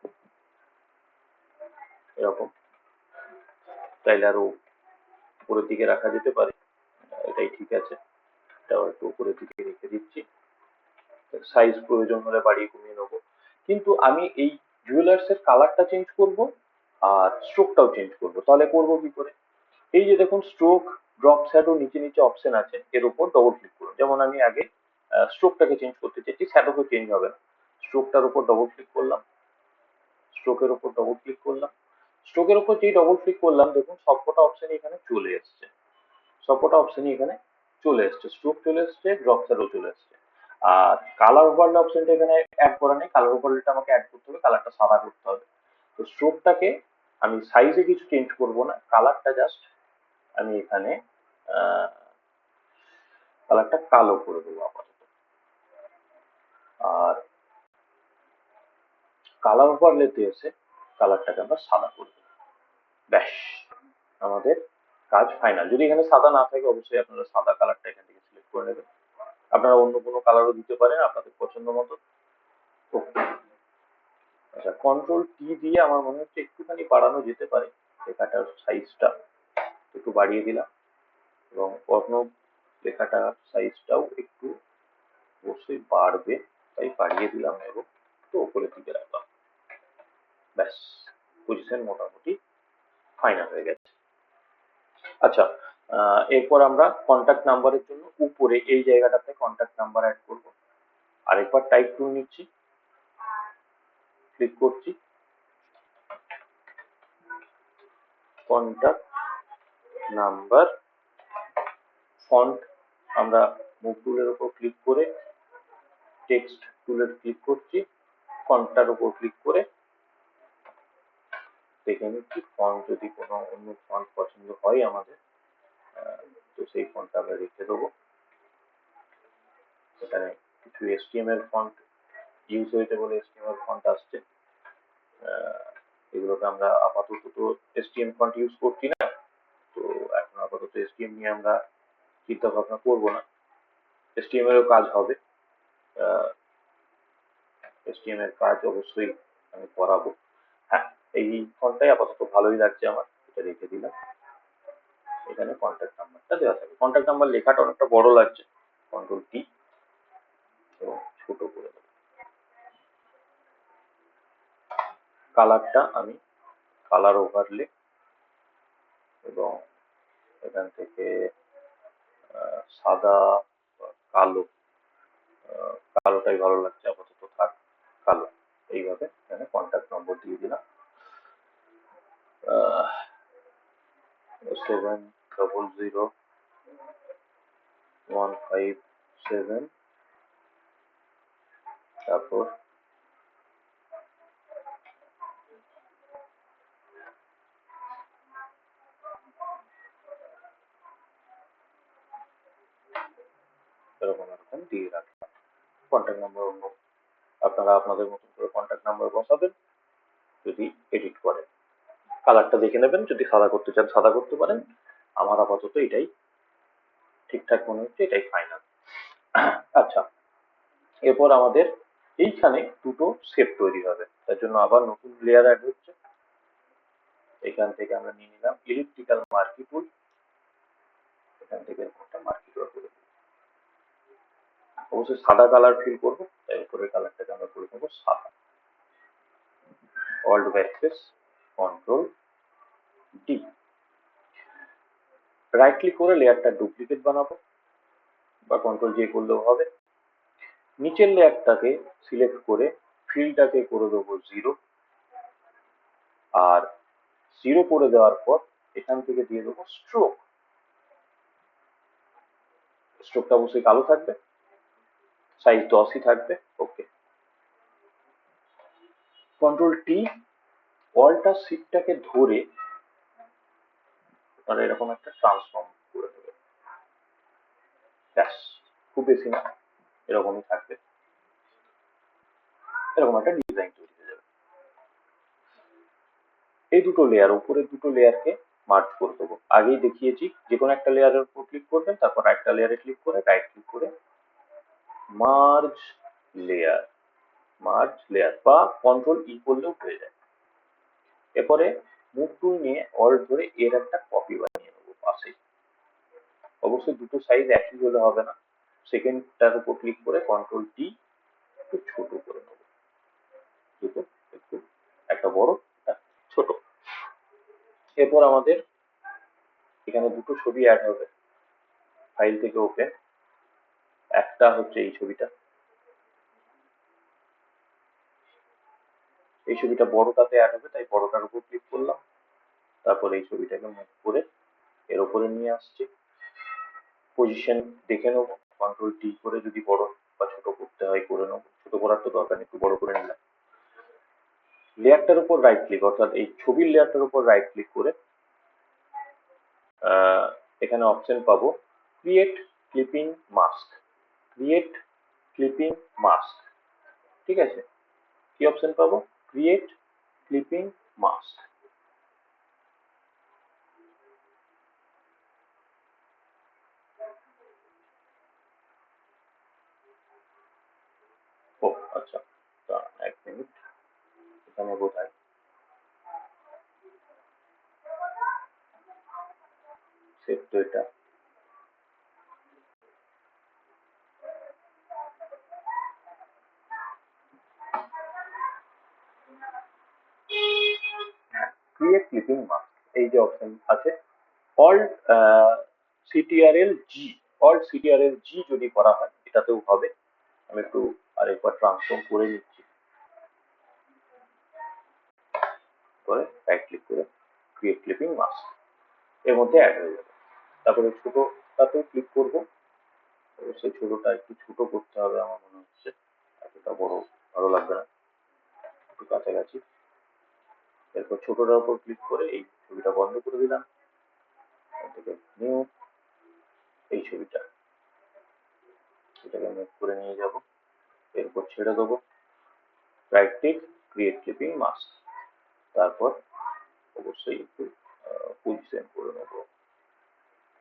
এরকম। চাইলে আরো উপরের দিকে রাখা যেতে পারে, এটাই ঠিক আছে। এটাও একটু উপরের দিকে রেখে দিচ্ছি, সাইজ প্রয়োজন হলে বাড়িয়ে কমিয়ে নেবো। কিন্তু আমি এই জুয়েলার্স এর কালারটা চেঞ্জ করব আর স্ট্রোকটাও চেঞ্জ করব। তাহলে করব কি করে? এই যে দেখুন স্ট্রোক, ড্রপ শ্যাডো নিচে নিচে অপশন আছে, এর উপর ডবল ক্লিক করুন। যেমন আমি আগে স্ট্রোকটাকে চেঞ্জ করতে চাইছি, শ্যাডোকে চেঞ্জ হবে না। স্ট্রোকটার উপর ডবল ক্লিক করলাম, স্ট্রোকের উপর ডবল ক্লিক করলাম। স্ট্রোকের উপর যেই ডবল ক্লিক করলাম, দেখুন সবকটা অপশন এখানে চলে এসছে। সবকটা অপশনই এখানে চলে এসছে, স্ট্রোক চলে এসছে, ড্রপ শ্যাডো চলে এসছে। আর কালার ওভারলে অপশনটা এখানে অ্যাড করা নেই, কালার ওভারলেটা আমাকে অ্যাড করতে হবে, কালারটা সাদা করতে হবে। তো স্ট্রোকটাকে আমি সাইজে কিছু চেঞ্জ করব না, কালারটা জাস্ট আমি এখানে কালারটা কালো করে দেবো আপাতত। আর কালার ওভারলেতে এসে কালারটাকে আমরা সাদা করে দেবো। ব্যাস, আমাদের কাজ ফাইনাল। যদি এখানে সাদা না থাকে, অবশ্যই আপনারা সাদা কালারটা এখান থেকে সিলেক্ট করে নেবেন। আপনারা অন্য কোনো কালারও দিতে পারেন আপনাদের পছন্দ মতো। আচ্ছা, কন্ট্রোল টি দিয়ে আমার মনে হচ্ছে একটুখানি বাড়ানো যেতে পারে, লেখাটার সাইজটা একটু বাড়িয়ে দিলাম, এবং অর্ণব লেখাটার সাইজটাও একটু অবশ্যই বাড়বে, তাই বাড়িয়ে দিলাম এবং একটু উপরের দিকে রাখলাম। ব্যাস, পজিশন মোটামুটি ফাইনাল হয়ে গেছে। আচ্ছা, এরপর আমরা কন্ট্যাক্ট নাম্বারের জন্য উপরে এই জায়গাটাতে কন্ট্যাক্ট নাম্বার অ্যাড করব। আরেকবার টাইপ টুল নিচ্ছি, ক্লিক করছি, কন্ট্যাক্ট নাম্বার, ফন্ট আমরা মুভ টুলের উপর ক্লিক করে টেক্সট টুলের ক্লিক করছি, ফন্টটার উপর ক্লিক করে দেখে নিচ্ছি ফন্ট যদি কোনো অন্য ফন্ট পছন্দ হয় আমাদের, তো সেই ফন্টটা আমরা রেখে দেবো। এখানে কিছু HTML ফন্ট ইউজ হয়েছে বলে HTML ফন্ট আসছে, এগুলোকে আমরা আপাতত তো HTML ফন্ট ইউজ করছি না, তো এখন এসটিএম নিয়ে আমরা চিন্তা ভাবনা করবো না, এসটিএম এরও কাজ হবে, এসটিএম এর কাজ অবশ্যই আমি করাবো। হ্যাঁ, এই ফন্টটাই আপাতত ভালোই লাগছে আমার, এটা রেখে দিলাম। এখানে কন্ট্যাক্ট নাম্বারটা দেওয়া থাকবে, কন্ট্যাক্ট নাম্বার লেখাটা অনেকটা বড় লাগছে, কন্ট্রোল টি এবং ছোট করে দেবো। কালারটা আমি কালার ওভারলে এবং এখান থেকে সাদা কালো, কালোটাই ভালো লাগছে, আপাতত থাক কালো। এইভাবে এখানে কন্ট্যাক্ট নম্বর দিয়ে দিলাম 700157, তারপর এরকম এরকম দিয়ে রাখলাম কন্ট্যাক্ট নাম্বার। অন্য আপনারা আপনাদের মতন করে কন্ট্যাক্ট নাম্বার বসাবেন যদি এডিট করেন। কালারটা দেখে নেবেন, যদি সাদা করতে চান সাদা করতে পারেন, আমার আপাতত এটাই ঠিকঠাক মনে হচ্ছে, এটাই ফাইনাল। আচ্ছা, এরপর আমাদের এইখানে দুটো শেপ তৈরি হবে, তার জন্য আবার নতুন লেয়ার অ্যাড হচ্ছে। এখান থেকে আমরা নিয়ে নিলাম ইলেকট্রিক্যাল মার্কি টুল, এখান থেকে একটা মার্কি টুল করে দেবো। অবশ্যই সাদা কালার ফিল করবো, তাই উপরের কালারটাকে আমরা করে দেবো সাদা। Alt backspace control D, right click করে লেয়ারটা ডুপ্লিকেট বানাবো বা কন্ট্রোল জে করলেও হবে। নিচের লেয়ারটাকে সিলেক্ট করে ফিলটাকে করে দেবো 0, আর 0 করে দেওয়ার পর এখান থেকে দিয়ে দেবো স্ট্রোক। স্ট্রোকটা অবশ্যই কালো থাকবে, সাইজ 10ই থাকবে। ওকে, কন্ট্রোল টি, অল্টা শিফটটাকে ধরে আর এরকম একটা ট্রান্সফর্ম করে দেবে, ব্যাস, খুব বেশি না, এরকমই থাকবে, এরকম একটা ডিজাইন তৈরি হয়ে যাবে। এই দুটো লেয়ার, উপরের দুটো লেয়ারকে মার্জ করে দেবো। আগেই দেখিয়েছি, যে কোনো একটা লেয়ারের উপর ক্লিক করবেন, তারপর একটা লেয়ারে ক্লিক করে রাইট ক্লিক করে মার্জ লেয়ার, মার্জ লেয়ার বা কন্ট্রোল ই করলেও হয়ে যায়। এরপরে মুভ টুল নিয়ে অল্ট ধরে এর একটা কপি বানিয়ে নেবো পাশে। অবশ্যই দুটো সাইজ একই হলে হবে না, সেকেন্ডটার উপর ক্লিক করে কন্ট্রোল টি একটু ছোট করে নেবো, দুটো একটু, একটা বড় একটা ছোট। এরপর আমাদের এখানে দুটো ছবি অ্যাড হবে, ফাইল থেকে ওপেন, একটা হচ্ছে এই ছবিটা, এই ছবিটা বড়টাতে অ্যাড হবে, তাই বড়টার উপর ক্লিক করলাম, তারপর এই ছবিটাকে মুভ করে এর উপরে নিয়ে আসছি, পজিশন দেখে নেবো, কন্ট্রোল টি করে যদি বড় বা ছোট করতে হয় করে নেবো, ছোট করার তো দরকার নেই, একটু বড় করে নিলাম। লেয়ারটার উপর রাইট ক্লিক, অর্থাৎ এই ছবির লেয়ারটার উপর রাইট ক্লিক করে এখানে অপশন পাবো create clipping mask, create clipping mask, ঠিক আছে, কি অপশন পাবো, ক্রিয়েট ক্লিপিং মাস্ক। ও আচ্ছা, এক মিনিট, এখানে বোধহয় সেভ তো এটা, ক্রিয়েট ক্লিপিং মাস্ক, এই যে অপশন আছে, অল্ট সিটিআরএল জি, অল্ট সিটিআরএল জি যদি করা হয় এটাতেও হবে। আমি একটু আরেকবার ট্রান্সফর্ম করে নিচ্ছি, করে রাইট ক্লিক করে ক্রিয়েট ক্লিপিং মাস্ক, এর মধ্যে অ্যাড হয়ে যাবে। তারপরে ছোটটাতেও ক্লিক করব, অবশ্যই ছোটটা একটু ছোট করতে হবে আমার মনে হচ্ছে, এতটা বড় ভালো লাগবে না, একটু কাছাকাছি। এরপর ছোটটার উপর ক্লিক করে এই ছবিটা বন্ধ করে দিলাম, নিউ, এই ছবিটা, এটাকে মুভ করে নিয়ে যাব, এরপর ছেড়ে দেবো, right click create clipping mask, তারপর অবশ্যই একটু পজিশন করে নেবো,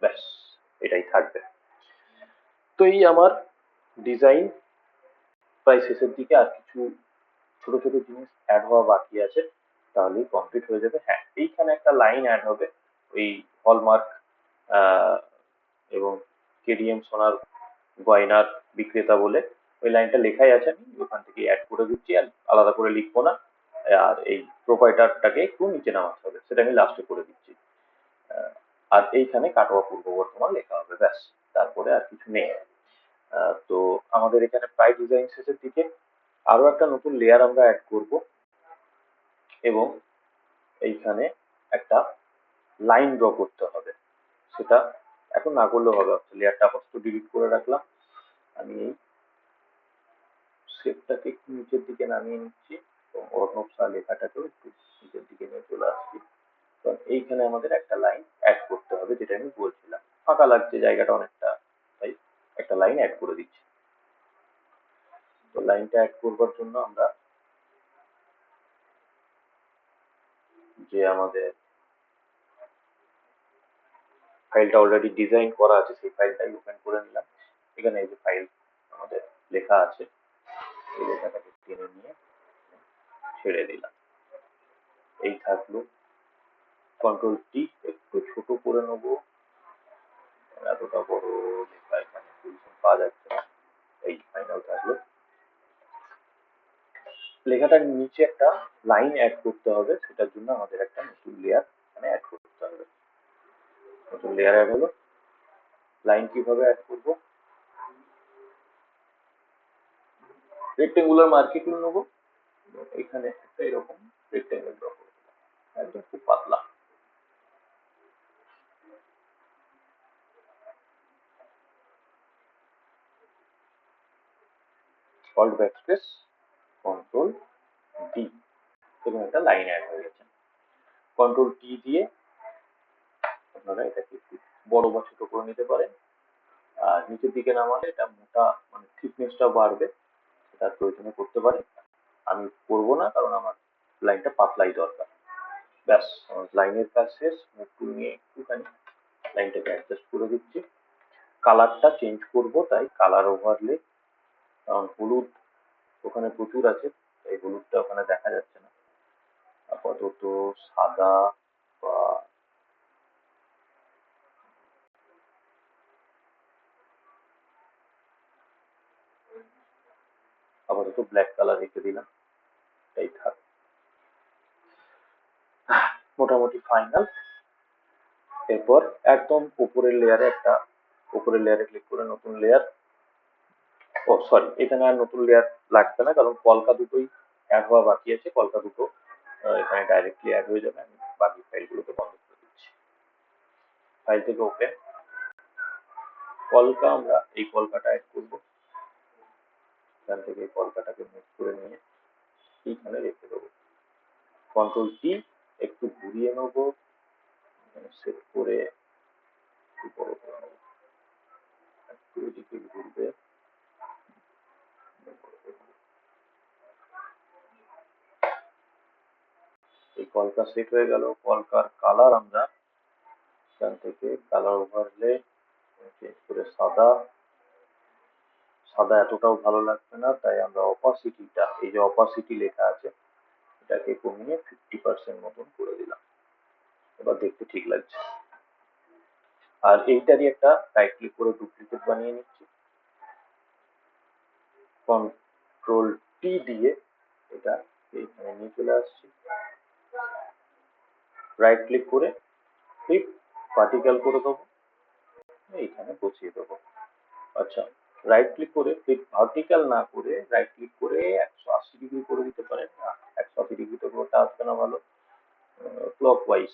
ব্যাস, এটাই থাকবে। তো এই আমার ডিজাইন প্রায় শেষের দিকে, আর কিছু ছোট ছোট জিনিস অ্যাড হওয়া বাকি আছে, তাহলেই কমপ্লিট হয়ে যাবে। হ্যাঁ, এইখানে একটা লাইন অ্যাড হবে, ওই হলমার্ক এবং কেডিএম সোনার গয়নার বিক্রেতা বলে ওই লাইনটা লেখাই আছে, আমি ওখান থেকে অ্যাড করে দিচ্ছি, আর আলাদা করে লিখবো না। আর এই প্রোপাইটারটাকে একটু নিচে নামাতে হবে, সেটা আমি লাস্টে করে দিচ্ছি। আর এইখানে কাটোয়া পূর্ব বর্ধমান লেখা হবে, ব্যাস, তারপরে আর কিছু নেই। তো আমাদের এখানে প্রায় ডিজাইন শেষের দিকে। আরো একটা নতুন লেয়ার আমরা অ্যাড করব, এবং এইখানে একটা লাইন ড্র করতে হবে। সেটা এখন না করলেও হবে, লেয়ারটা আপাতত ডিলিট করে রাখলাম। আমি এই শেপটাকে একটু নিচের দিকে নামিয়ে নিচ্ছি, এবং অর্ণব শাহ লেখাটাকেও একটু নিচের দিকে নিয়ে চলে আসছি। কারণ এইখানে আমাদের একটা লাইন অ্যাড করতে হবে, যেটা আমি বলছিলাম, ফাঁকা লাগছে জায়গাটা অনেকটা, তাই একটা লাইন অ্যাড করে দিচ্ছি। তো লাইনটা অ্যাড করবার জন্য আমরা যে আমাদের ফাইলটা অলরেডি ডিজাইন করা আছে, সেই ফাইলটাই ওপেন করে নিলাম। এখানে এই যে ফাইল আমাদের লেখা আছে, এই লেখাটাকে টেনে নিয়ে ছেড়ে দিলাম, এই থাকলো। কন্ট্রোল টি একটু ছোট করে নেবো, এতটা বড় লেখা এখানে পাওয়া যাচ্ছে না, এই ফাইনাল থাকলো। লেখাটার নিচে একটা লাইন অ্যাড করতে হবে, সেটার জন্য আমাদের একটা নতুন লেয়ার এখানে অ্যাড করতে হবে। নতুন লেয়ার অ্যাড হলো। লাইন কিভাবে অ্যাড করব? রেক্টেঙ্গুলার মার্কি টুল নেবো, এখানে একটা এরকম রেক্টেঙ্গেল ড্র করব, একদম খুব পাতলা। অল্ট ব্যাকস্পেস, কন্ট্রোল ডি, এবং একটা লাইন অ্যাড হয়ে গেছে। কন্ট্রোল টি দিয়ে আপনারা এটাকে একটু বড় বা ছোট করে নিতে পারেন। আর নিচের দিকে নামালে এটা মোটা, মানে থিকনেসটা বাড়বে, সেটা প্রয়োজনে করতে পারেন। আমি করবো না, কারণ আমার লাইনটা পাতলাই দরকার। ব্যাস, আমার লাইনের কাজ শেষ। মুভ টুল নিয়ে একটুখানি লাইনটাকে অ্যাডজাস্ট করে দিচ্ছি। কালারটা চেঞ্জ করব, তাই কালার ওভারলে, কারণ হলুদ ওখানে প্রচুর আছে, তাই হলুদটা ওখানে দেখা যাচ্ছে না। আপাতত সাদা বা আপাতত ব্ল্যাক কালার রেখে দিলাম, তাই থাক। মোটামুটি ফাইনাল। এরপর একদম উপরের লেয়ারে ক্লিক করে নতুন লেয়ার, ও সরি, এখানে আর নতুন লেয়ার লাগবে না, কারণ কলকা দুটোই অ্যাড হওয়া বাকি আছে। কলকা দুটো এখানে ডাইরেক্টলি অ্যাড হয়ে যাবে। আমি বাকি ফাইলগুলোকে বন্ধ করে দিচ্ছি। ফাইল থেকে ওপেন কলকা, আমরা এই কলকাটা অ্যাড করব। এখান থেকে এই কলকাটাকে মুভ করে নিয়ে এইখানে রেখে দেবো। কন্ট্রোল টি, একটু ঘুরিয়ে নেবো, সেট করে একটু বড় করে নেবো, একটু এদিকে ঘুরবে। এই কলকা সেট হয়ে গেল। কলকার কালার আমরা এখান থেকে কালার ওভারলে চেঞ্জ করে সাদা। সাদা এতটাও ভালো লাগছে না, তাই আমরা অপাসিটিটা, এই যে অপাসিটি লেখা আছে, এটাকে কমিয়ে 50% মতন করে দিলাম। এবার দেখতে ঠিক লাগছে। আর এইটারই একটা রাইট ক্লিক করে ডুপ্লিকেট বানিয়ে নিচ্ছি। কন্ট্রোল টি দিয়ে এটা এইখানে নিয়ে চলে আসছি। রাইট ক্লিক করে ফ্লিপ ভার্টিক্যাল করে দেবো, এইখানে বসিয়ে দেবো। আচ্ছা, রাইট ক্লিক করে ফ্লিপ ভার্টিক্যাল না করে রাইট ক্লিক করে 180 ডিগ্রি করে দিতে পারেন। না, 180 ডিগ্রিতে পুরোটা আসবে না, ভালো ক্লকওয়াইজ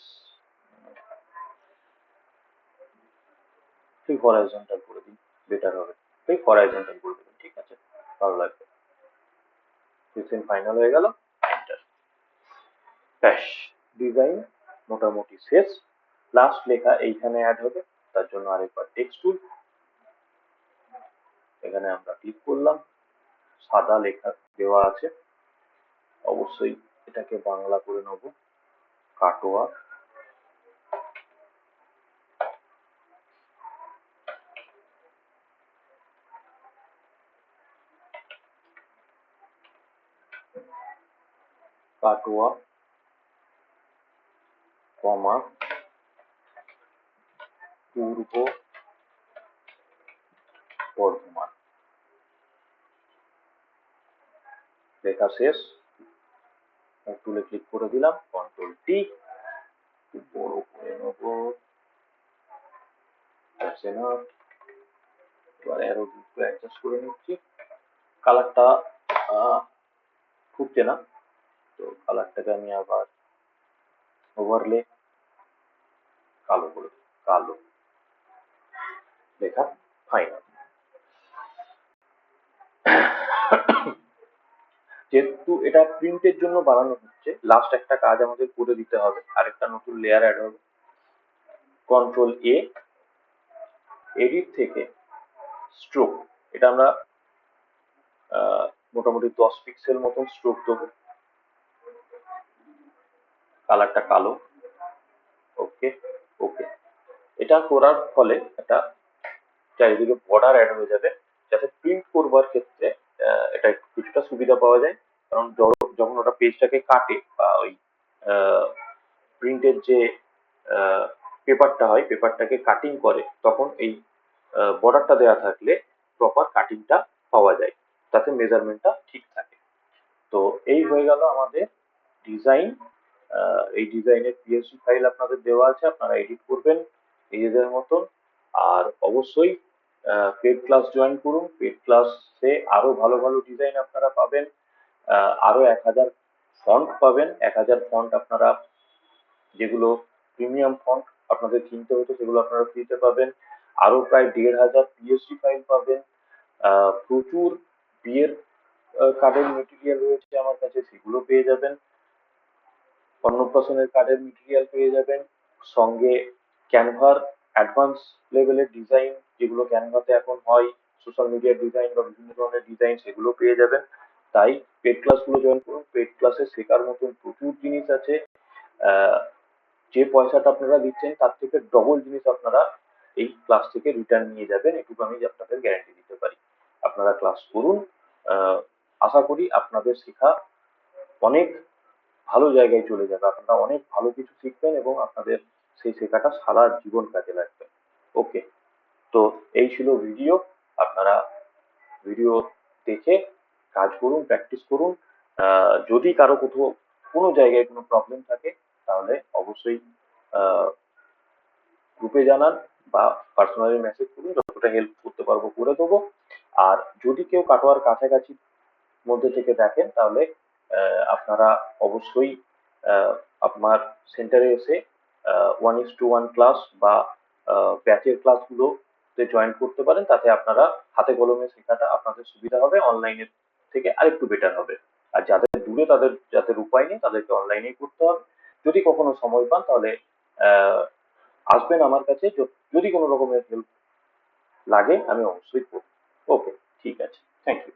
ঠিক হরাইজন্টাল করে দিন, বেটার হবে। ঠিক হরাইজন্টাল করে দেবেন, ঠিক আছে, ভালো লাগবে। সিস্টেম ফাইনাল হয়ে গেল, এন্টার। ব্যাস, ডিজাইন মোটামুটি শেষ। লাস্ট লেখা এইখানে অ্যাড হবে, তার জন্য আরেকবার টেক্সট টুল, এখানে আমরা ক্লিক করলাম। সাদা লেখা দেওয়া আছে, অবশ্যই এটাকে বাংলা করে নেব, কাটোয়া। কাটোয়া, কমা পূর্ব বর্ধমান। লেখা শেষ, টুলে ক্লিক করে দিলাম, কন্ট্রোল টি, বড় করে নেবো, এবার অ্যারো দুটো অ্যাডজাস্ট করে নিচ্ছি। কালারটা ফুটছে না, তো কালারটাকে আমি আবার ওভারলে কালো করে দিই, কালো, লেখা ফাইনাল। যেহেতু এটা প্রিন্টের জন্য বানানো হচ্ছে, লাস্ট একটা কাজ আমাদের করে দিতে হবে, আরেকটা নতুন লেয়ার অ্যাড হবে। কন্ট্রোল এ, এডিট থেকে স্ট্রোক, এটা আমরা মোটামুটি 10 পিক্সেল মতন স্ট্রোক দেবো, কালারটা কালো, ওকে ওকে। এটা করার ফলে একটা চারিদিকে বর্ডার অ্যাড হয়ে যাবে, যাতে প্রিন্ট করবার ক্ষেত্রে এটা কিছুটা সুবিধা পাওয়া যায়। কারণ যখন ওটা পেজটাকে কাটে বা ওই প্রিন্টের যে পেপারটা হয়, পেপারটাকে কাটিং করে, তখন এই বর্ডারটা দেওয়া থাকলে প্রপার কাটিংটা পাওয়া যায়, তাতে মেজারমেন্টটা ঠিক থাকে। তো এই হয়ে গেল আমাদের ডিজাইন। এই ডিজাইনের পিএসডি ফাইল আপনাদের দেওয়া আছে, আপনারা এডিট করবেন নিজেদের মতন। আর অবশ্যই পেড ক্লাস জয়েন করুন, পেড ক্লাসে আরো ভালো ভালো ডিজাইন আপনারা পাবেন, আরো 1000 ফন্ট পাবেন, 1000 ফন্ট আপনারা, যেগুলো প্রিমিয়াম ফন্ট আপনাদের কিনতে হতো সেগুলো আপনারা ফ্রিতে পাবেন, আরো প্রায় 1500 পিএসডি ফাইল পাবেন, প্রচুর বিয়ের কার্ডের মেটেরিয়াল রয়েছে আমার কাছে, সেগুলো পেয়ে যাবেন, অন্নপ্রাশনের কার্ডের মেটেরিয়াল পেয়ে যাবেন, সঙ্গে ক্যানভার অ্যাডভান্স লেভেলের ডিজাইন, যেগুলো ক্যানভাতে এখন হয়, সোশ্যাল মিডিয়ার ডিজাইন বা বিভিন্ন ধরনের ডিজাইন, সেগুলো পেয়ে যাবেন। তাই পেড ক্লাসগুলো জয়েন করুন, পেড ক্লাসে শেখার মতন প্রচুর জিনিস আছে। যে পয়সাটা আপনারা দিচ্ছেন তার থেকে ডবল জিনিস আপনারা এই ক্লাস থেকে রিটার্ন নিয়ে যাবেন, এটুকু আমি আপনাদের গ্যারান্টি দিতে পারি। আপনারা ক্লাস করুন, আশা করি আপনাদের শেখা অনেক ভালো জায়গায় চলে যাবে, আপনারা অনেক ভালো কিছু শিখবেন এবং আপনাদের সেই শেখাটা সারা জীবন কাজে লাগবে। ওকে, তো এই ছিল ভিডিও। আপনারা ভিডিও দেখে কাজ করুন, প্র্যাকটিস করুন। যদি কারো কোথাও কোনো জায়গায় কোনো প্রবলেম থাকে তাহলে অবশ্যই গ্রুপে জানান বা পার্সোনালি মেসেজ করুন, যতটা হেল্প করতে পারবো করে দেবো। আর যদি কেউ কাটোয়ার কাছাকাছি মধ্যে থেকে দেখেন তাহলে আপনারা অবশ্যই আপনার সেন্টারে এসে 1:1 ক্লাস বা ব্যাচের ক্লাসগুলোতে জয়েন করতে পারেন, তাতে আপনারা হাতে কলমে শেখাটা আপনাদের সুবিধা হবে, অনলাইনের থেকে আরেকটু বেটার হবে। আর যাদের দূরে, তাদের যাদের উপায় নেই, তাদেরকে অনলাইনেই করতে হবে। যদি কখনো সময় পান তাহলে আসবেন আমার কাছে, যদি কোনো রকমের হেল্প লাগে আমি অবশ্যই করবো। ওকে, ঠিক আছে, থ্যাংক ইউ।